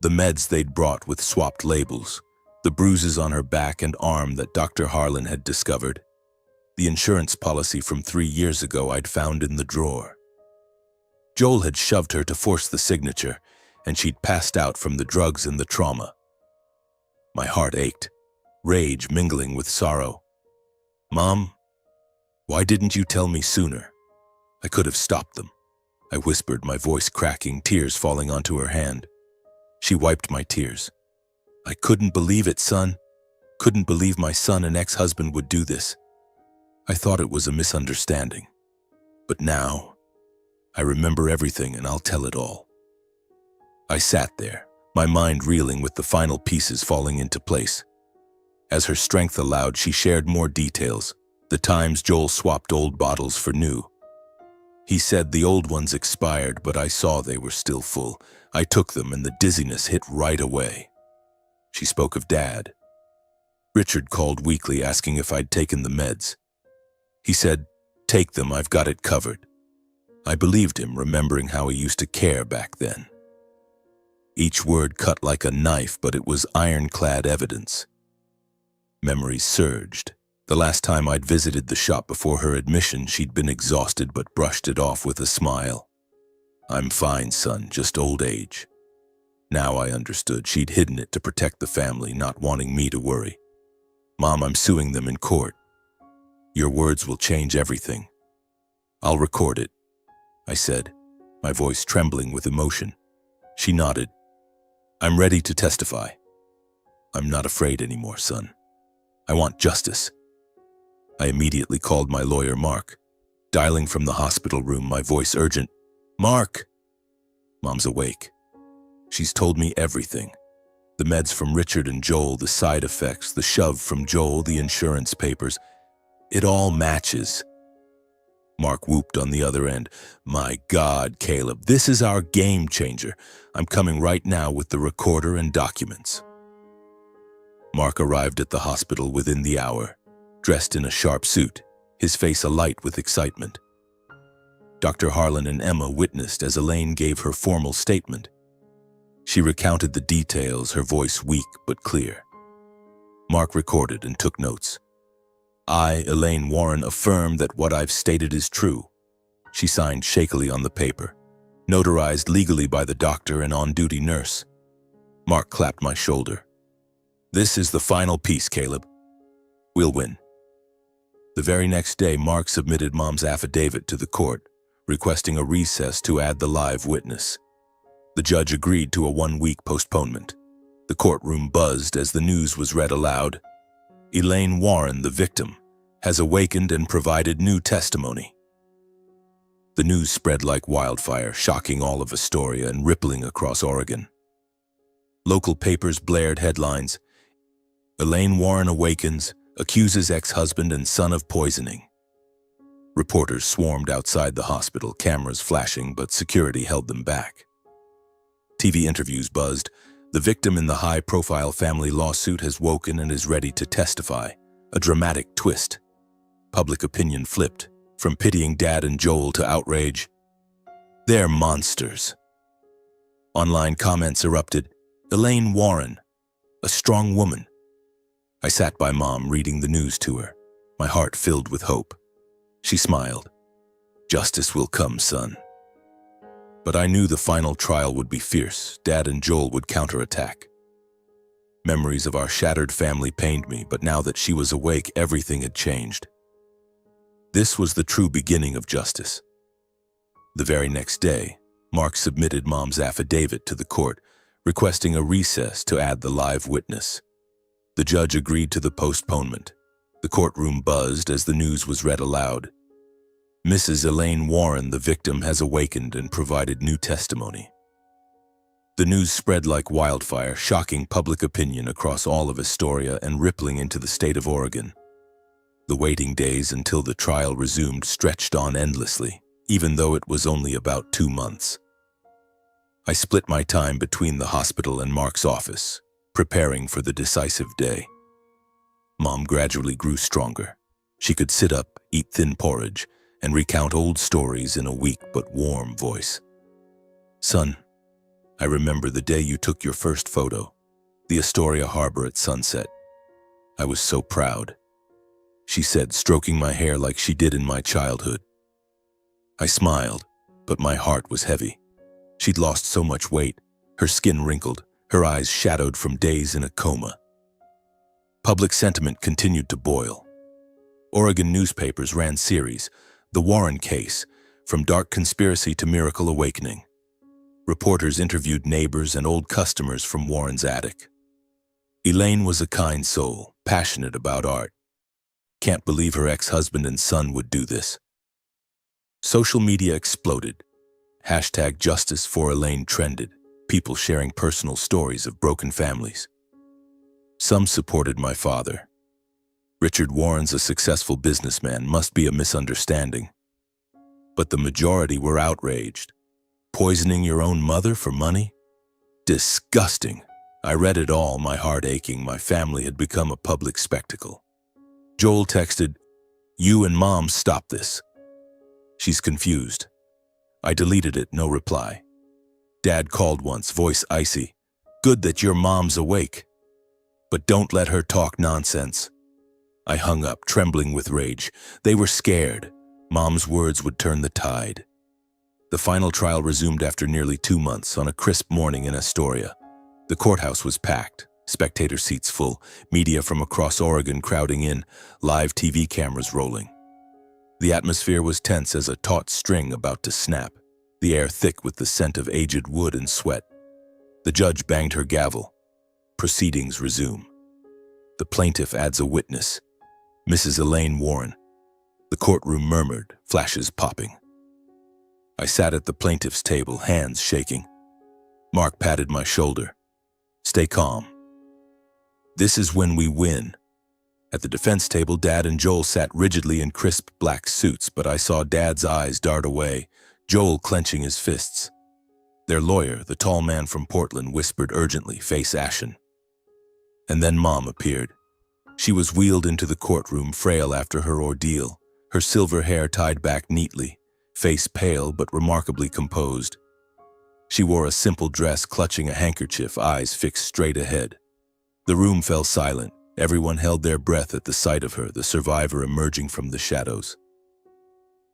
The meds they'd brought with swapped labels, the bruises on her back and arm that Dr. Harlan had discovered, the insurance policy from 3 years ago I'd found in the drawer. Joel had shoved her to force the signature, and she'd passed out from the drugs and the trauma. My heart ached, rage mingling with sorrow. "Mom, why didn't you tell me sooner? I could have stopped them," I whispered, my voice cracking, tears falling onto her hand. She wiped my tears. "I couldn't believe it, son. Couldn't believe my son and ex-husband would do this. I thought it was a misunderstanding. But now, I remember everything and I'll tell it all." I sat there, my mind reeling with the final pieces falling into place. As her strength allowed, she shared more details, the times Joel swapped old bottles for new. He said the old ones expired, but I saw they were still full. I took them and the dizziness hit right away. She spoke of Dad. Richard called weekly asking if I'd taken the meds. He said, "Take them, I've got it covered." I believed him, remembering how he used to care back then. Each word cut like a knife, but it was ironclad evidence. Memories surged. The last time I'd visited the shop before her admission, she'd been exhausted but brushed it off with a smile. "I'm fine, son, just old age." Now I understood she'd hidden it to protect the family, not wanting me to worry. "Mom, I'm suing them in court." "Your words will change everything." "I'll record it," I said, my voice trembling with emotion. She nodded. "I'm ready to testify." "I'm not afraid anymore, son. I want justice." I immediately called my lawyer, Mark. Dialing from the hospital room, my voice urgent. "Mark!" "Mom's awake. She's told me everything. The meds from Richard and Joel, the side effects, the shove from Joel, the insurance papers. It all matches." Mark whooped on the other end. "My God, Caleb, this is our game changer. I'm coming right now with the recorder and documents." Mark arrived at the hospital within the hour, dressed in a sharp suit, his face alight with excitement. Dr. Harlan and Emma witnessed as Elaine gave her formal statement. She recounted the details, her voice weak but clear. Mark recorded and took notes. "I, Elaine Warren, affirm that what I've stated is true." She signed shakily on the paper, notarized legally by the doctor and on-duty nurse. Mark clapped my shoulder. "This is the final piece, Caleb. We'll win." The very next day, Mark submitted Mom's affidavit to the court, requesting a recess to add the live witness. The judge agreed to a 1-week postponement. The courtroom buzzed as the news was read aloud. "Elaine Warren, the victim, has awakened and provided new testimony." The news spread like wildfire, shocking all of Astoria and rippling across Oregon. Local papers blared headlines. "Elaine Warren awakens, accuses ex-husband and son of poisoning." Reporters swarmed outside the hospital, cameras flashing, but security held them back. TV interviews buzzed. "The victim in the high-profile family lawsuit has woken and is ready to testify." A dramatic twist. Public opinion flipped, from pitying Dad and Joel to outrage. "They're monsters." Online comments erupted. "Elaine Warren, a strong woman." I sat by Mom, reading the news to her, my heart filled with hope. She smiled. "Justice will come, son." But I knew the final trial would be fierce. Dad and Joel would counterattack. Memories of our shattered family pained me, but now that she was awake, everything had changed. This was the true beginning of justice. The very next day, Mark submitted Mom's affidavit to the court, requesting a recess to add the live witness. The judge agreed to the postponement. The courtroom buzzed as the news was read aloud. "Mrs. Elaine Warren, the victim, has awakened and provided new testimony." The news spread like wildfire, shocking public opinion across all of Astoria and rippling into the state of Oregon. The waiting days until the trial resumed stretched on endlessly, even though it was only about 2 months. I split my time between the hospital and Mark's office, preparing for the decisive day. Mom gradually grew stronger. She could sit up, eat thin porridge, and recount old stories in a weak but warm voice. "Son, I remember the day you took your first photo, the Astoria Harbor at sunset. I was so proud," she said, stroking my hair like she did in my childhood. I smiled, but my heart was heavy. She'd lost so much weight, her skin wrinkled, her eyes shadowed from days in a coma. Public sentiment continued to boil. Oregon newspapers ran series, "The Warren Case, From Dark Conspiracy to Miracle Awakening." Reporters interviewed neighbors and old customers from Warren's attic. Elaine was a kind soul, passionate about art. Can't believe her ex-husband and son would do this. Social media exploded. Hashtag Justice for Elaine trended, people sharing personal stories of broken families. Some supported my father. "Richard Warren's a successful businessman, must be a misunderstanding." but the majority were outraged. Poisoning your own mother for money? Disgusting. I read it all, my heart aching. My family had become a public spectacle. Joel texted, "You and Mom stop this." She's confused. I deleted it, no reply. Dad called once, voice icy. "Good that your mom's awake. But don't let her talk nonsense." I hung up, trembling with rage. They were scared. Mom's words would turn the tide. The final trial resumed after nearly 2 months on a crisp morning in Astoria. The courthouse was packed, spectator seats full, media from across Oregon crowding in, live TV cameras rolling. The atmosphere was tense as a taut string about to snap, the air thick with the scent of aged wood and sweat. The judge banged her gavel. Proceedings resume. The plaintiff adds a witness, Mrs. Elaine Warren. The courtroom murmured, flashes popping. I sat at the plaintiff's table, hands shaking. Mark patted my shoulder. "Stay calm. This is when we win." At the defense table, Dad and Joel sat rigidly in crisp black suits, but I saw Dad's eyes dart away, Joel clenching his fists. Their lawyer, the tall man from Portland, whispered urgently, face ashen. And then Mom appeared. She was wheeled into the courtroom, frail after her ordeal, her silver hair tied back neatly, face pale but remarkably composed. She wore a simple dress, clutching a handkerchief, eyes fixed straight ahead. The room fell silent. Everyone held their breath at the sight of her, the survivor emerging from the shadows.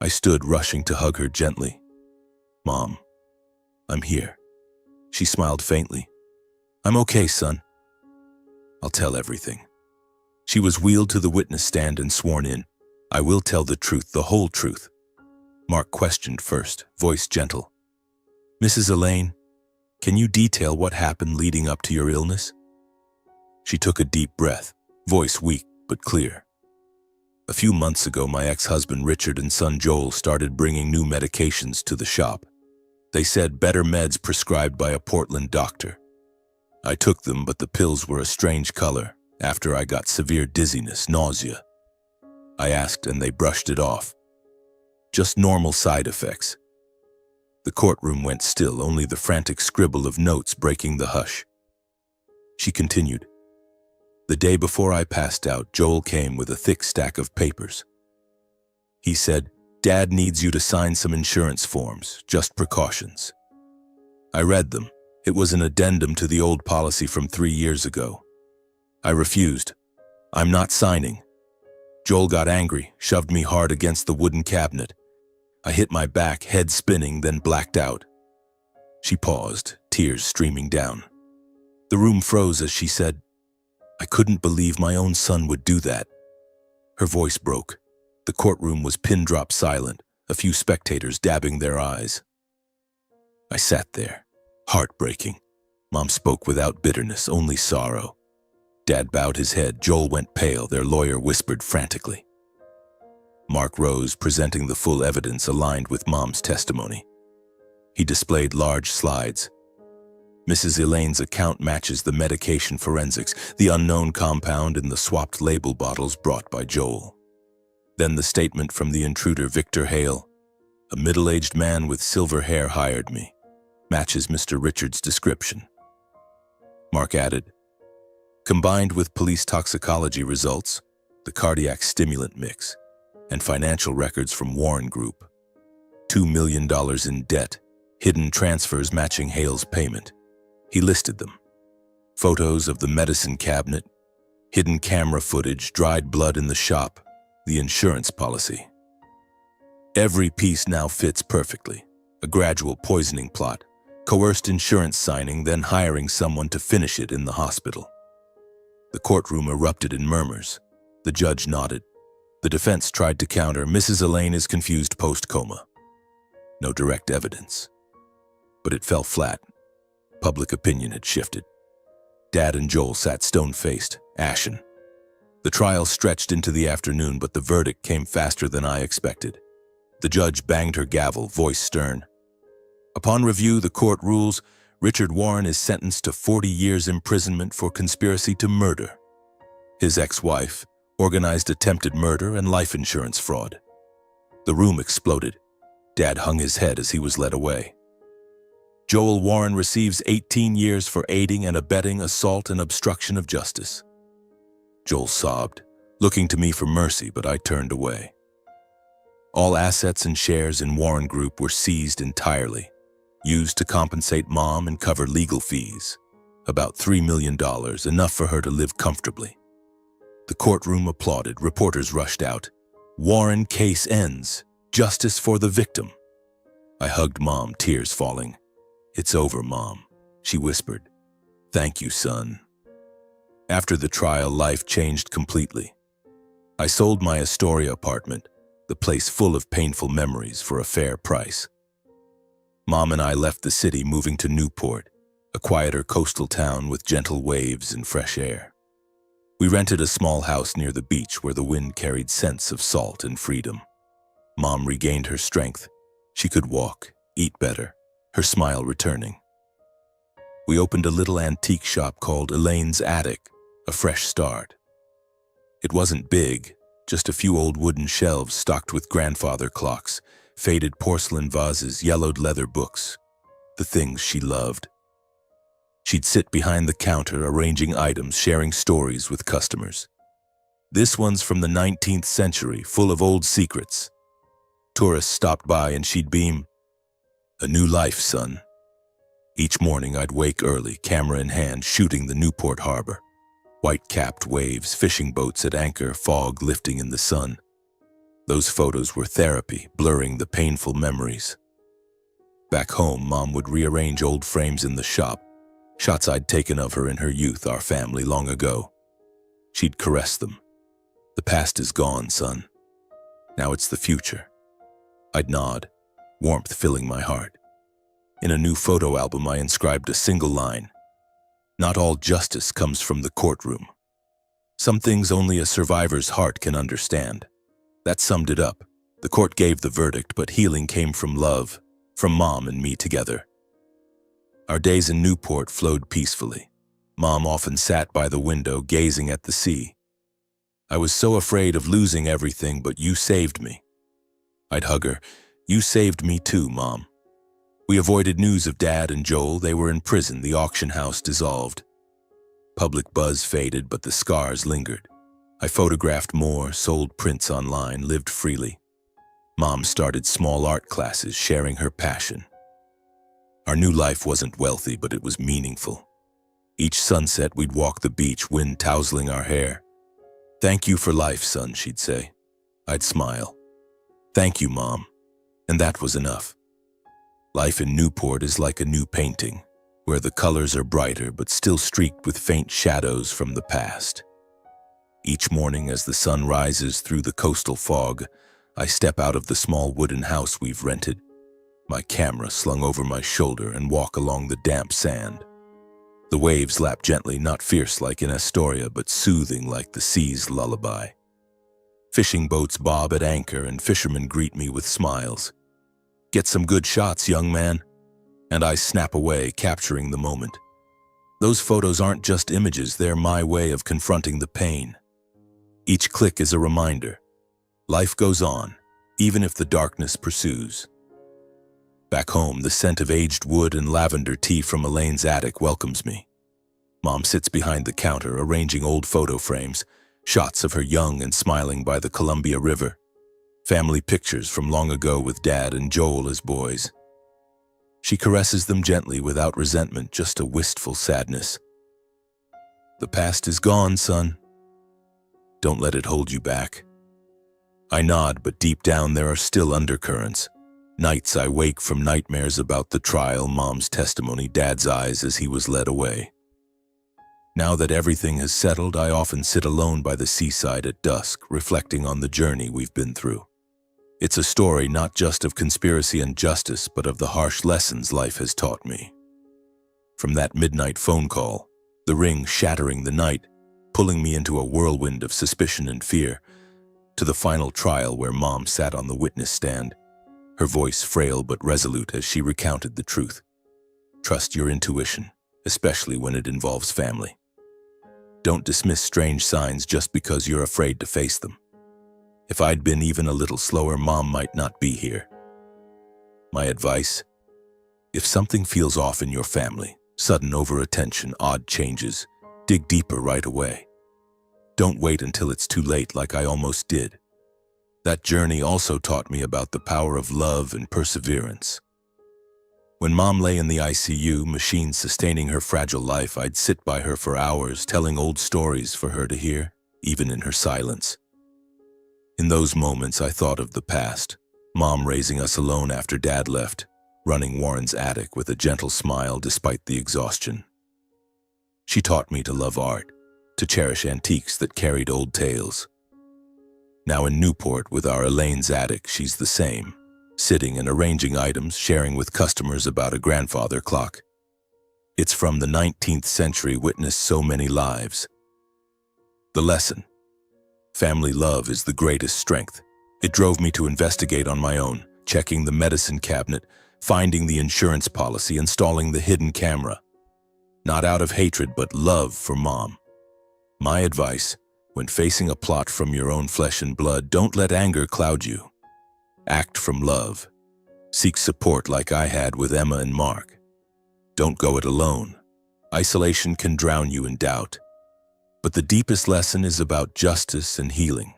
I stood, rushing to hug her gently. "Mom, I'm here." She smiled faintly. "I'm okay, son. I'll tell everything." She was wheeled to the witness stand and sworn in. "I will tell the truth, the whole truth." Mark questioned first, voice gentle. "Mrs. Elaine, can you detail what happened leading up to your illness?" She took a deep breath, voice weak but clear. "A few months ago, my ex-husband Richard and son Joel started bringing new medications to the shop. They said better meds prescribed by a Portland doctor. I took them, but the pills were a strange color. After I got severe dizziness, nausea. I asked and they brushed it off. Just normal side effects." The courtroom went still, only the frantic scribble of notes breaking the hush. She continued. "The day before I passed out, Joel came with a thick stack of papers. He said, 'Dad needs you to sign some insurance forms, just precautions.' I read them. It was an addendum to the old policy from 3 years ago. I refused. 'I'm not signing.' Joel got angry, shoved me hard against the wooden cabinet. I hit my back, head spinning, then blacked out." She paused, tears streaming down. The room froze as she said, "I couldn't believe my own son would do that." Her voice broke. The courtroom was pin-drop silent, a few spectators dabbing their eyes. I sat there, heartbreaking. Mom spoke without bitterness, only sorrow. Dad bowed his head. Joel went pale. Their lawyer whispered frantically. Mark rose, presenting the full evidence aligned with Mom's testimony. He displayed large slides. Mrs. Elaine's account matches the medication forensics, the unknown compound in the swapped label bottles brought by Joel. Then the statement from the intruder, Victor Hale. "A middle-aged man with silver hair hired me. Matches Mr. Richards' description." Mark added, "Combined with police toxicology results, the cardiac stimulant mix, and financial records from Warren Group. $2 million in debt, hidden transfers matching Hale's payment." He listed them. Photos of the medicine cabinet, hidden camera footage, dried blood in the shop, the insurance policy. Every piece now fits perfectly. A gradual poisoning plot, coerced insurance signing, then hiring someone to finish it in the hospital. The courtroom erupted in murmurs. The judge nodded. The defense tried to counter, "Mrs. Elaine is confused post-coma." No direct evidence. But it fell flat. Public opinion had shifted. Dad and Joel sat stone-faced, ashen. The trial stretched into the afternoon, but the verdict came faster than I expected. The judge banged her gavel, voice stern. "Upon review, the court rules Richard Warren is sentenced to 40 years imprisonment for conspiracy to murder. His ex-wife, organized attempted murder, and life insurance fraud." The room exploded. Dad hung his head as he was led away. Joel Warren receives 18 years for aiding and abetting assault and obstruction of justice. Joel sobbed, looking to me for mercy, but I turned away. All assets and shares in Warren Group were seized entirely, used to compensate Mom and cover legal fees. About $3 million, enough for her to live comfortably. The courtroom applauded. Reporters rushed out. Warren case ends. Justice for the victim. I hugged Mom, tears falling. It's over, Mom, she whispered. Thank you, son. After the trial, life changed completely. I sold my Astoria apartment, the place full of painful memories, for a fair price. Mom and I left the city, moving to Newport, a quieter coastal town with gentle waves and fresh air. We rented a small house near the beach where the wind carried scents of salt and freedom. Mom regained her strength. She could walk, eat better, her smile returning. We opened a little antique shop called Elaine's Attic, a fresh start. It wasn't big, just a few old wooden shelves stocked with grandfather clocks, faded porcelain vases, yellowed leather books, the things she loved. She'd sit behind the counter arranging items, sharing stories with customers. This one's from the 19th century, full of old secrets. Tourists stopped by and she'd beam, "A new life, son." Each morning I'd wake early, camera in hand, shooting the Newport harbor. White-capped waves, fishing boats at anchor, fog lifting in the sun. Those photos were therapy, blurring the painful memories. Back home, Mom would rearrange old frames in the shop, shots I'd taken of her in her youth, our family, long ago. She'd caress them. "The past is gone, son. Now it's the future." I'd nod, warmth filling my heart. In a new photo album, I inscribed a single line: "Not all justice comes from the courtroom. Some things only a survivor's heart can understand." That summed it up. The court gave the verdict, but healing came from love, from Mom and me together. Our days in Newport flowed peacefully. Mom often sat by the window, gazing at the sea. "I was so afraid of losing everything, but you saved me." I'd hug her. "You saved me too, Mom." We avoided news of Dad and Joel. They were in prison, the auction house dissolved. Public buzz faded, but the scars lingered. I photographed more, sold prints online, lived freely. Mom started small art classes, sharing her passion. Our new life wasn't wealthy, but it was meaningful. Each sunset we'd walk the beach, wind tousling our hair. "Thank you for life, son," she'd say. I'd smile. "Thank you, Mom." And that was enough. Life in Newport is like a new painting, where the colors are brighter but still streaked with faint shadows from the past. Each morning as the sun rises through the coastal fog, I step out of the small wooden house we've rented, my camera slung over my shoulder, and walk along the damp sand. The waves lap gently, not fierce like in Astoria, but soothing like the sea's lullaby. Fishing boats bob at anchor and fishermen greet me with smiles. "Get some good shots, young man." And I snap away, capturing the moment. Those photos aren't just images, they're my way of confronting the pain. Each click is a reminder. Life goes on, even if the darkness pursues. Back home, the scent of aged wood and lavender tea from Elaine's attic welcomes me. Mom sits behind the counter, arranging old photo frames, shots of her young and smiling by the Columbia River. Family pictures from long ago with Dad and Joel as boys. She caresses them gently without resentment, just a wistful sadness. "The past is gone, son. Don't let it hold you back." I nod, but deep down there are still undercurrents. Nights I wake from nightmares about the trial, Mom's testimony, Dad's eyes as he was led away. Now that everything has settled, I often sit alone by the seaside at dusk, reflecting on the journey we've been through. It's a story not just of conspiracy and justice, but of the harsh lessons life has taught me. From that midnight phone call, the ring shattering the night, pulling me into a whirlwind of suspicion and fear, to the final trial where Mom sat on the witness stand, her voice frail but resolute as she recounted the truth. Trust your intuition, especially when it involves family. Don't dismiss strange signs just because you're afraid to face them. If I'd been even a little slower, Mom might not be here. My advice: if something feels off in your family, sudden over-attention, odd changes, dig deeper right away. Don't wait until it's too late like I almost did. That journey also taught me about the power of love and perseverance. When Mom lay in the ICU, machine sustaining her fragile life, I'd sit by her for hours, telling old stories for her to hear, even in her silence. In those moments, I thought of the past, Mom raising us alone after Dad left, running Warren's attic with a gentle smile despite the exhaustion. She taught me to love art, to cherish antiques that carried old tales. Now in Newport with our Elaine's attic, she's the same, sitting and arranging items, sharing with customers about a grandfather clock. It's from the 19th century, witnessed so many lives. The lesson: family love is the greatest strength. It drove me to investigate on my own, checking the medicine cabinet, finding the insurance policy, installing the hidden camera. Not out of hatred, but love for Mom. My advice: when facing a plot from your own flesh and blood, don't let anger cloud you. Act from love. Seek support like I had with Emma and Mark. Don't go it alone. Isolation can drown you in doubt. But the deepest lesson is about justice and healing.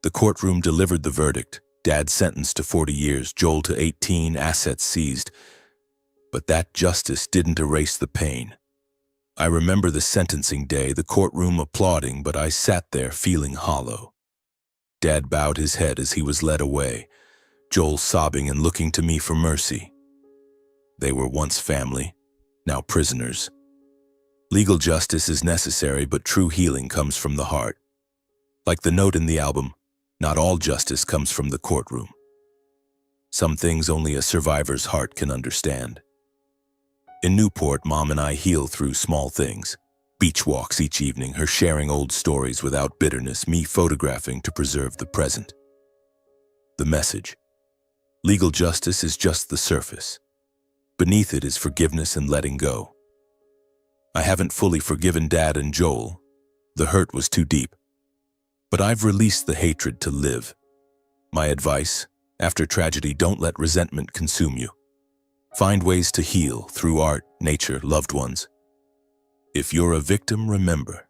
The courtroom delivered the verdict. Dad sentenced to 40 years, Joel to 18, assets seized. But that justice didn't erase the pain. I remember the sentencing day, the courtroom applauding, but I sat there feeling hollow. Dad bowed his head as he was led away, Joel sobbing and looking to me for mercy. They were once family, now prisoners. Legal justice is necessary, but true healing comes from the heart. Like the note in the album, not all justice comes from the courtroom. Some things only a survivor's heart can understand. In Newport, Mom and I heal through small things. Beach walks each evening, her sharing old stories without bitterness, me photographing to preserve the present. The message: legal justice is just the surface. Beneath it is forgiveness and letting go. I haven't fully forgiven Dad and Joel. The hurt was too deep. But I've released the hatred to live. My advice: after tragedy, don't let resentment consume you. Find ways to heal through art, nature, loved ones. If you're a victim, remember,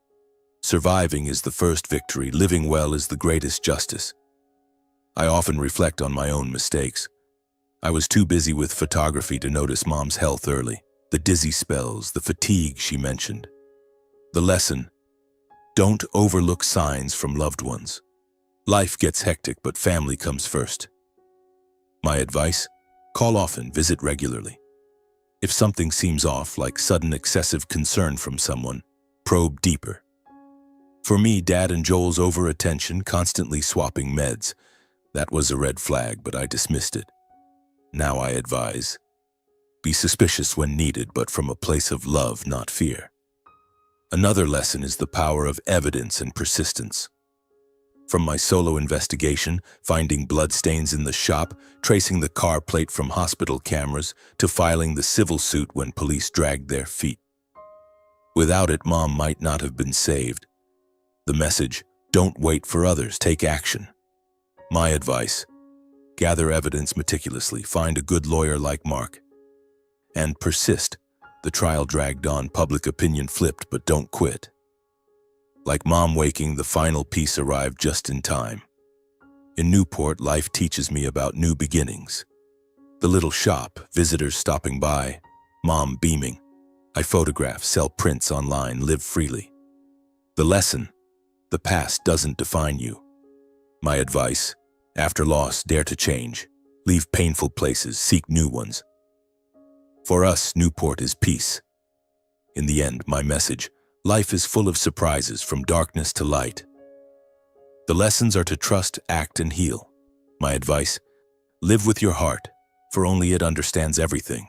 surviving is the first victory, living well is the greatest justice. I often reflect on my own mistakes. I was too busy with photography to notice Mom's health early, the dizzy spells, the fatigue she mentioned. The lesson: don't overlook signs from loved ones. Life gets hectic, but family comes first. My advice: call often, visit regularly. If something seems off, like sudden excessive concern from someone, probe deeper. For me, Dad and Joel's over-attention, constantly swapping meds, that was a red flag, but I dismissed it. Now I advise: be suspicious when needed, but from a place of love, not fear. Another lesson is the power of evidence and persistence. From my solo investigation, finding bloodstains in the shop, tracing the car plate from hospital cameras, to filing the civil suit when police dragged their feet. Without it, Mom might not have been saved. The message: don't wait for others, take action. My advice: gather evidence meticulously, find a good lawyer like Mark, and persist. The trial dragged on, public opinion flipped, but don't quit. Like Mom waking, the final piece arrived just in time. In Newport, life teaches me about new beginnings. The little shop, visitors stopping by, Mom beaming. I photograph, sell prints online, live freely. The lesson: the past doesn't define you. My advice: after loss, dare to change. Leave painful places, seek new ones. For us, Newport is peace. In the end, my message: life is full of surprises, from darkness to light. The lessons are to trust, act, and heal. My advice: live with your heart, for only it understands everything.